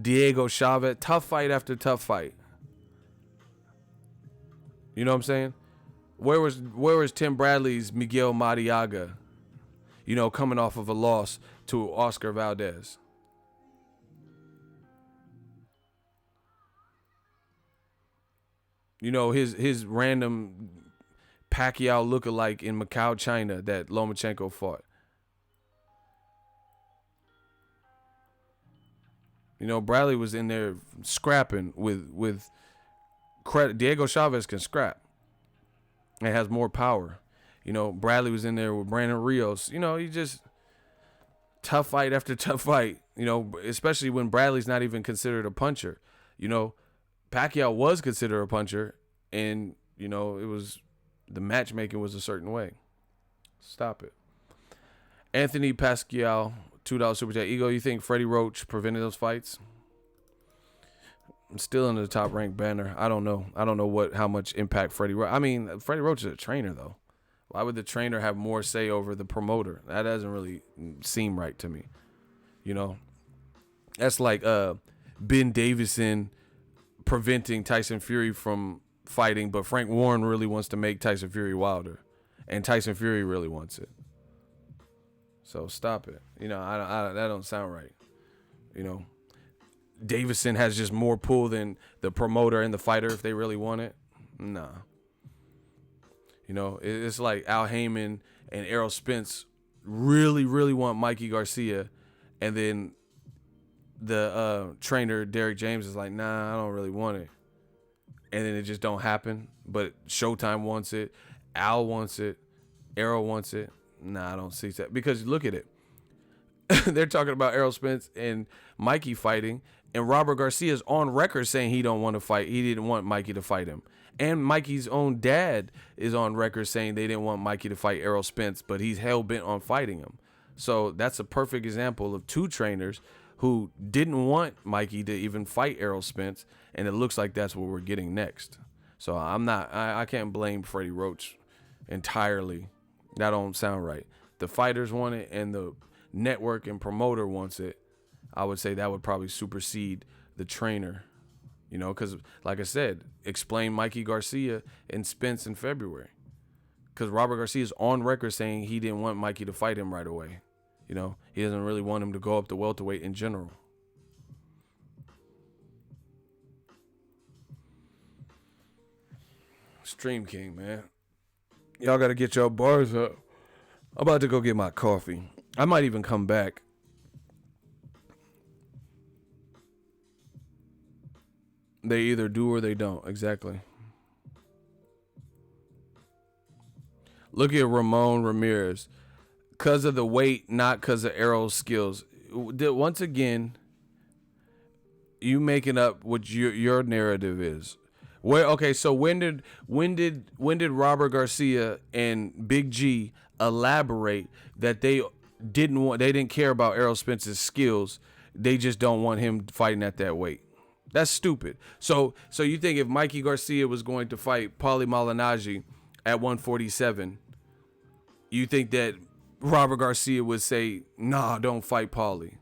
S1: Diego Chavez, tough fight after tough fight. You know what I'm saying? Where was Tim Bradley's Miguel Mariaga? You know, coming off of a loss to Oscar Valdez. You know, his random Pacquiao lookalike in Macau, China that Lomachenko fought. You know, Bradley was in there scrapping with credit. Diego Chavez can scrap. It has more power. You know, Bradley was in there with Brandon Rios. You know, he just tough fight after tough fight. You know, especially when Bradley's not even considered a puncher. You know, Pacquiao was considered a puncher, and you know it was the matchmaking was a certain way. Stop it. Anthony Pascal, $2 super chat. Ego, you think Freddie Roach prevented those fights? I'm still in the top ranked banner. I don't know. I don't know how much impact Freddie Roach. I mean, Freddie Roach is a trainer though. Why would the trainer have more say over the promoter? That doesn't really seem right to me. You know, that's like Ben Davison preventing Tyson Fury from fighting, but Frank Warren really wants to make Tyson Fury Wilder, and Tyson Fury really wants it. So stop it. You know, I that don't sound right. You know, Davison has just more pull than the promoter and the fighter if they really want it. Nah. You know, it's like Al Heyman and Errol Spence really, really want Mikey Garcia, and then the trainer Derek James is like, nah, I don't really want it, and then it just don't happen. But Showtime wants it, Al wants it, Errol wants it. Nah, I don't see that, because look at it. They're talking about Errol Spence and Mikey fighting, and Robert Garcia's on record saying he don't want to fight. He didn't want Mikey to fight him. And Mikey's own dad is on record saying they didn't want Mikey to fight Errol Spence, but he's hell-bent on fighting him. So that's a perfect example of two trainers who didn't want Mikey to even fight Errol Spence, and it looks like that's what we're getting next. So I can't blame Freddie Roach entirely. That don't sound right. The fighters want it, and the network and promoter wants it. I would say that would probably supersede the trainer. You know, because like I said, explain Mikey Garcia and Spence in February. Because Robert Garcia is on record saying he didn't want Mikey to fight him right away. You know, he doesn't really want him to go up to welterweight in general. Stream King, man. Y'all got to get your bars up. I'm about to go get my coffee. I might even come back. They either do or they don't. Exactly. Look at Ramon Ramirez. Because of the weight, not because of Errol's skills. Once again, you making up what your narrative is. Okay, so when did Robert Garcia and Big G elaborate that they didn't care about Errol Spence's skills? They just don't want him fighting at that weight. That's stupid. So you think if Mikey Garcia was going to fight Paulie Malignaggi at 147, you think that Robert Garcia would say, nah, don't fight Paulie?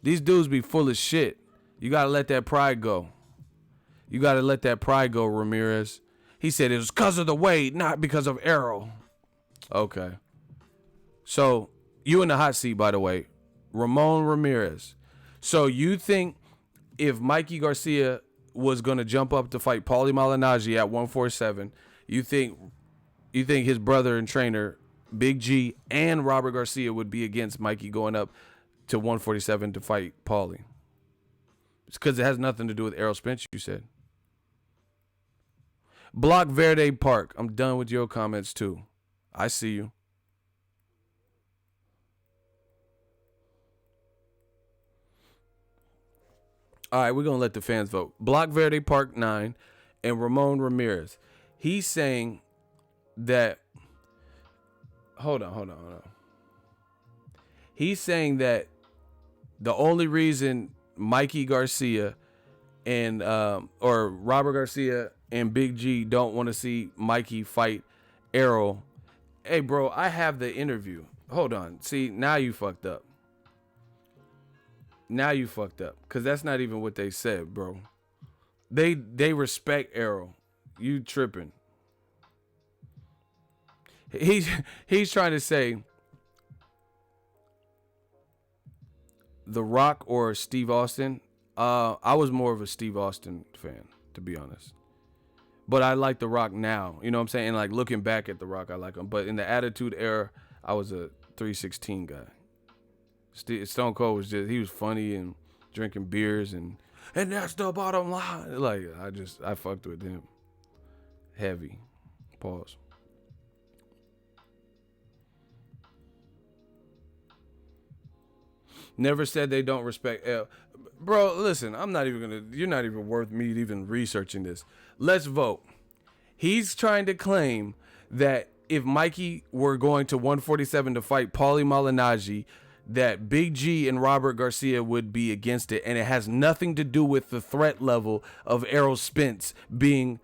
S1: These dudes be full of shit. You got to let that pride go. You got to let that pride go, Ramirez. He said it was because of the weight, not because of Errol. Okay. So you in the hot seat, by the way. Ramon Ramirez. So you think if Mikey Garcia was going to jump up to fight Paulie Malignaggi at 147, you think his brother and trainer, Big G, and Robert Garcia would be against Mikey going up to 147 to fight Paulie? It's because it has nothing to do with Errol Spence, you said. Block Verde Park. I'm done with your comments, too. I see you. All right, we're going to let the fans vote. Block Verde Park 9 and Ramon Ramirez. He's saying that... Hold on. He's saying that the only reason Mikey Garcia and or Robert Garcia and Big G don't want to see Mikey fight Errol. Hey, bro, I have the interview. Hold on. See, now you fucked up. Now you fucked up. Because that's not even what they said, bro. They respect Errol. You tripping. He's trying to say The Rock or Steve Austin. I was more of a Steve Austin fan, to be honest. But I like The Rock now. You know what I'm saying? Like, looking back at The Rock, I like him. But in the Attitude Era, I was a 316 guy. Stone Cold was just, he was funny and drinking beers and that's the bottom line. Like, I fucked with him. Heavy. Pause. Never said they don't respect L. Bro, listen, you're not even worth me even researching this. Let's vote. He's trying to claim that if Mikey were going to 147 to fight Paulie Malignaggi, that Big G and Robert Garcia would be against it, and it has nothing to do with the threat level of Errol Spence being,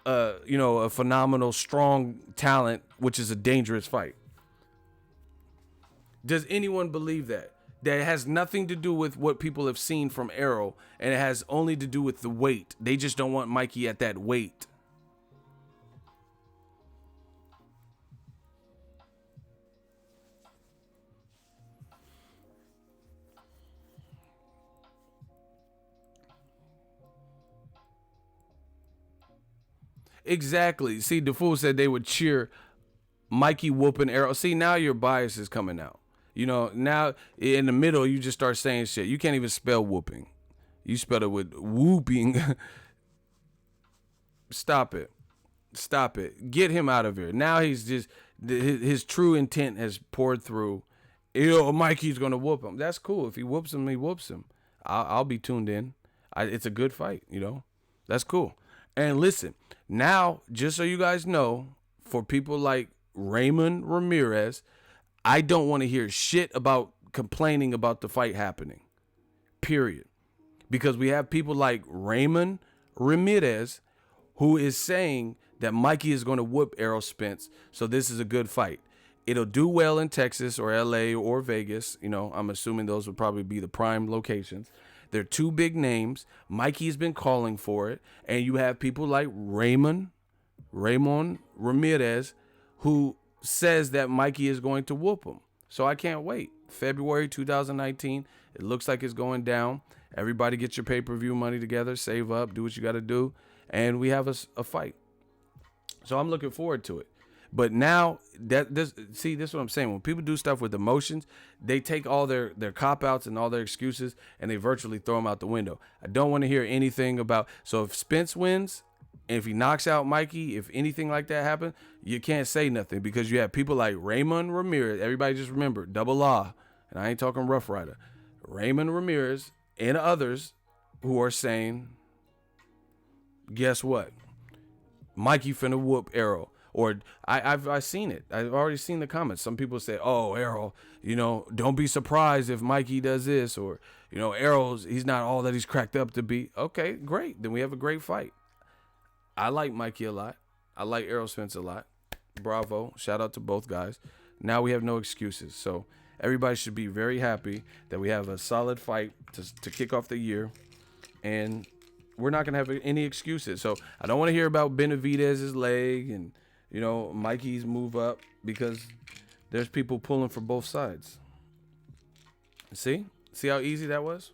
S1: a phenomenal, strong talent, which is a dangerous fight. Does anyone believe that? That it has nothing to do with what people have seen from Errol, and it has only to do with the weight. They just don't want Mikey at that weight. Exactly. See, the fool said they would cheer Mikey whooping Errol. See, now your bias is coming out. You know, now in the middle, you just start saying shit. You can't even spell whooping. You spell it with whooping. Stop it. Stop it. Get him out of here. Now he's just, his true intent has poured through. Mikey's going to whoop him. That's cool. If he whoops him, he whoops him. I'll be tuned in. It's a good fight, That's cool. And listen, now, just so you guys know, for people like Raymond Ramirez, I don't want to hear shit about complaining about the fight happening. Period. Because we have people like Raymond Ramirez who is saying that Mikey is going to whoop Errol Spence, so this is a good fight. It'll do well in Texas or LA or Vegas. I'm assuming those would probably be the prime locations. They're two big names. Mikey's been calling for it. And you have people like Raymond Ramirez who says that Mikey is going to whoop him. So I can't wait. February 2019. It looks like it's going down. Everybody get your pay-per-view money together. Save up. Do what you got to do. And we have a fight. So I'm looking forward to it. But now, this is what I'm saying. When people do stuff with emotions, they take all their cop-outs and all their excuses, and they virtually throw them out the window. I don't want to hear anything about... So if Spence wins, and if he knocks out Mikey, if anything like that happens, you can't say nothing because you have people like Raymond Ramirez. Everybody just remember, double law. And I ain't talking Rough Rider. Raymond Ramirez and others who are saying, guess what? Mikey finna whoop Errol. Or I've seen it. I've already seen the comments. Some people say, oh, Errol, don't be surprised if Mikey does this. Or, Errol's, he's not all that he's cracked up to be. Okay, great. Then we have a great fight. I like Mikey a lot. I like Errol Spence a lot. Bravo. Shout out to both guys. Now we have no excuses. So everybody should be very happy that we have a solid fight to kick off the year. And we're not going to have any excuses. So I don't want to hear about Benavidez's leg and, Mikey's move up, because there's people pulling for both sides. See how easy that was?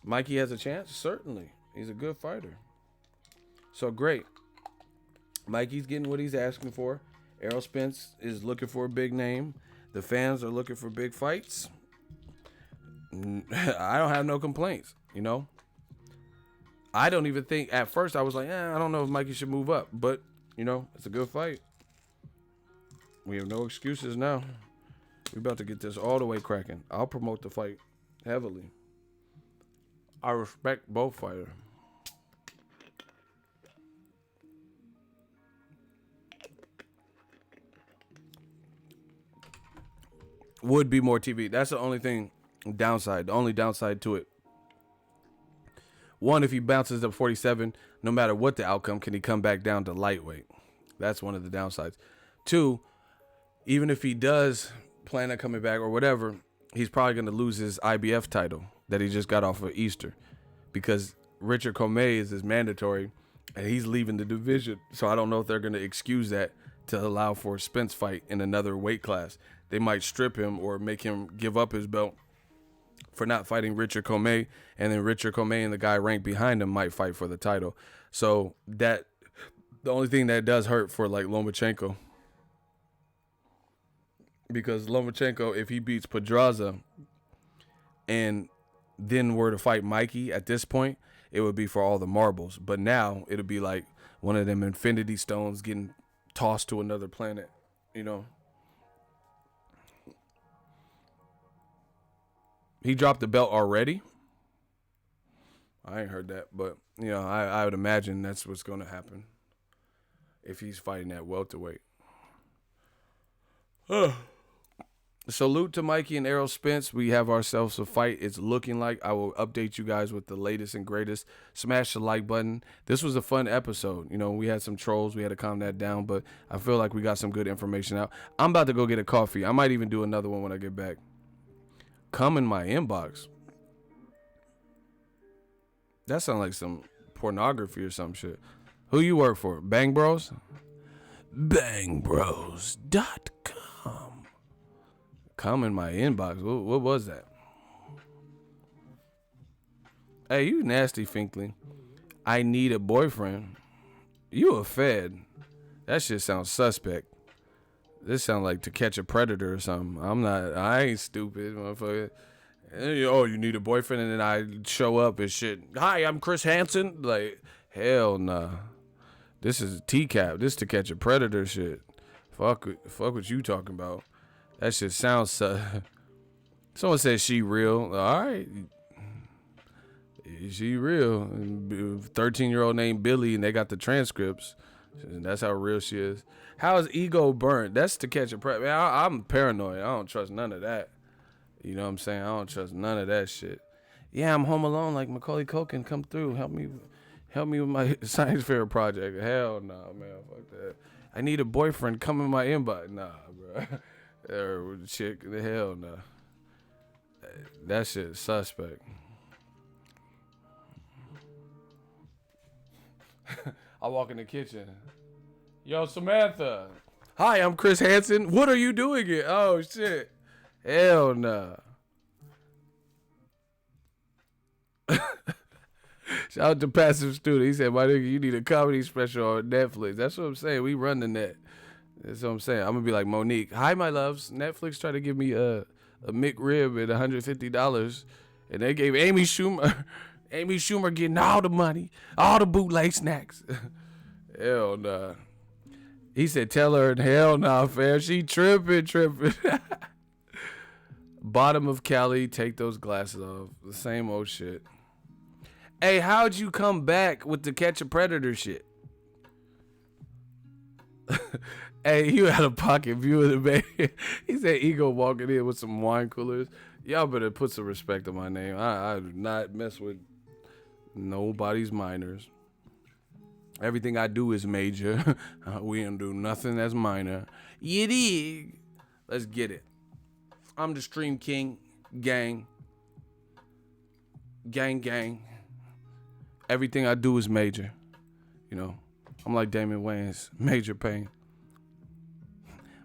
S1: Mikey has a chance? Certainly. He's a good fighter. So great. Mikey's getting what he's asking for. Errol Spence is looking for a big name. The fans are looking for big fights. I don't have no complaints, I don't even think, at first I was like, I don't know if Mikey should move up, but it's a good fight. We have no excuses now. We're about to get this all the way cracking. I'll promote the fight heavily. I respect both fighters. Would be more TV. That's the only thing downside. The only downside to it One, if he bounces up 47, no matter what the outcome, can he come back down to lightweight? That's one of the downsides. Two, even if he does plan on coming back or whatever, he's probably going to lose his IBF title that he just got off of Easter, because Richard Comey is his mandatory, and he's leaving the division. So I don't know if they're going to excuse that to allow for a Spence fight in another weight class. They might strip him or make him give up his belt for not fighting Richard Comey, and then Richard Comey and the guy ranked behind him might fight for the title. So that the only thing that does hurt for like Lomachenko, because Lomachenko, if he beats Pedraza and then were to fight Mikey at this point, it would be for all the marbles. But now it'll be like one of them infinity stones getting tossed to another planet, you know. He dropped the belt already? I ain't heard that, but, you know, I would imagine that's what's going to happen if he's fighting at welterweight. Salute to Mikey and Errol Spence. We have ourselves a fight. It's looking like. I will update you guys with the latest and greatest. Smash the like button. This was a fun episode. You know, we had some trolls. We had to calm that down, but I feel like we got some good information out. I'm about to go get a coffee. I might even do another one when I get back. Come in my inbox. That sounds like some pornography or some shit. Who you work for? Bang Bros? Bangbros.com. Come in my inbox. What was that? Hey, you nasty Finkley. I need a boyfriend. You a fed. That shit sounds suspect. This sounds like To Catch a Predator or something. I ain't stupid, motherfucker. Oh, you need a boyfriend, and then I show up and shit. Hi, I'm Chris Hansen. Like, hell nah. This is TCAP. This To Catch a Predator shit. Fuck what you talking about. That shit sounds someone said she real. All right. She real. 13-year-old named Billy, and they got the transcripts. That's how real she is. How is ego burnt? That's To Catch a Predator. Man, I'm paranoid. I don't trust none of that. You know what I'm saying? I don't trust none of that shit. Yeah, I'm home alone like Macaulay Culkin. Come through. Help me with my science fair project. Hell no, man. Fuck that. I need a boyfriend. Come in my inbox. Nah, bro. Chick, the hell no. That shit suspect. I walk in the kitchen. Yo, Samantha. Hi, I'm Chris Hansen. What are you doing here? Oh, shit. Hell nah. Shout out to Passive Student. He said, my nigga, you need a comedy special on Netflix. That's what I'm saying. We run the net. That's what I'm saying. I'm going to be like Monique. Hi, my loves. Netflix tried to give me a McRib at $150. And they gave Amy Schumer getting all the money, all the bootleg snacks. Hell nah. He said, tell her, hell nah, fam. She tripping. Bottom of Cali, take those glasses off. The same old shit. Hey, how'd you come back with the Catch a Predator shit? Hey, you had a pocket view of the baby. He said ego walking in with some wine coolers. Y'all better put some respect on my name. I do not mess with nobody's minors. Everything I do is major. We don't do nothing that's minor. You dig? Let's get it. I'm the Stream King. Gang. Gang. Everything I do is major. You know, I'm like Damon Wayans. Major pain.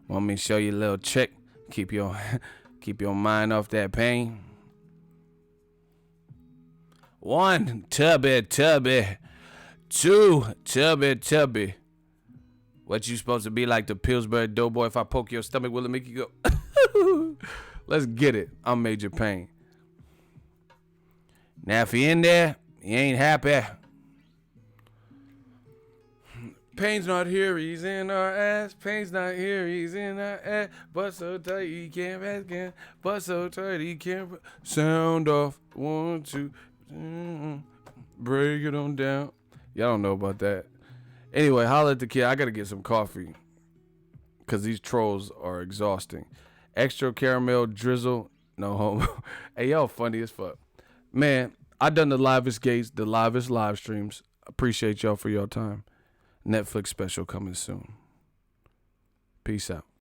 S1: Want me to show you a little trick? Keep your mind off that pain. 1, tubby. 2, tubby. What you supposed to be like the Pillsbury Doughboy? If I poke your stomach, will it make you go? Let's get it. I'm Major Pain. Now, if you in there, you ain't happy. Pain's not here, he's in our ass. Pain's not here, he's in our ass. But so tight he can't pass again. But so tight he can't. Sound off. 1, 2. Break it on down. Y'all don't know about that. Anyway, holla at the kid. I gotta get some coffee, because these trolls are exhausting. Extra caramel drizzle. No homo. Hey, y'all funny as fuck. Man, I done the livest gates, the livest live streams. Appreciate y'all for your time. Netflix special coming soon. Peace out.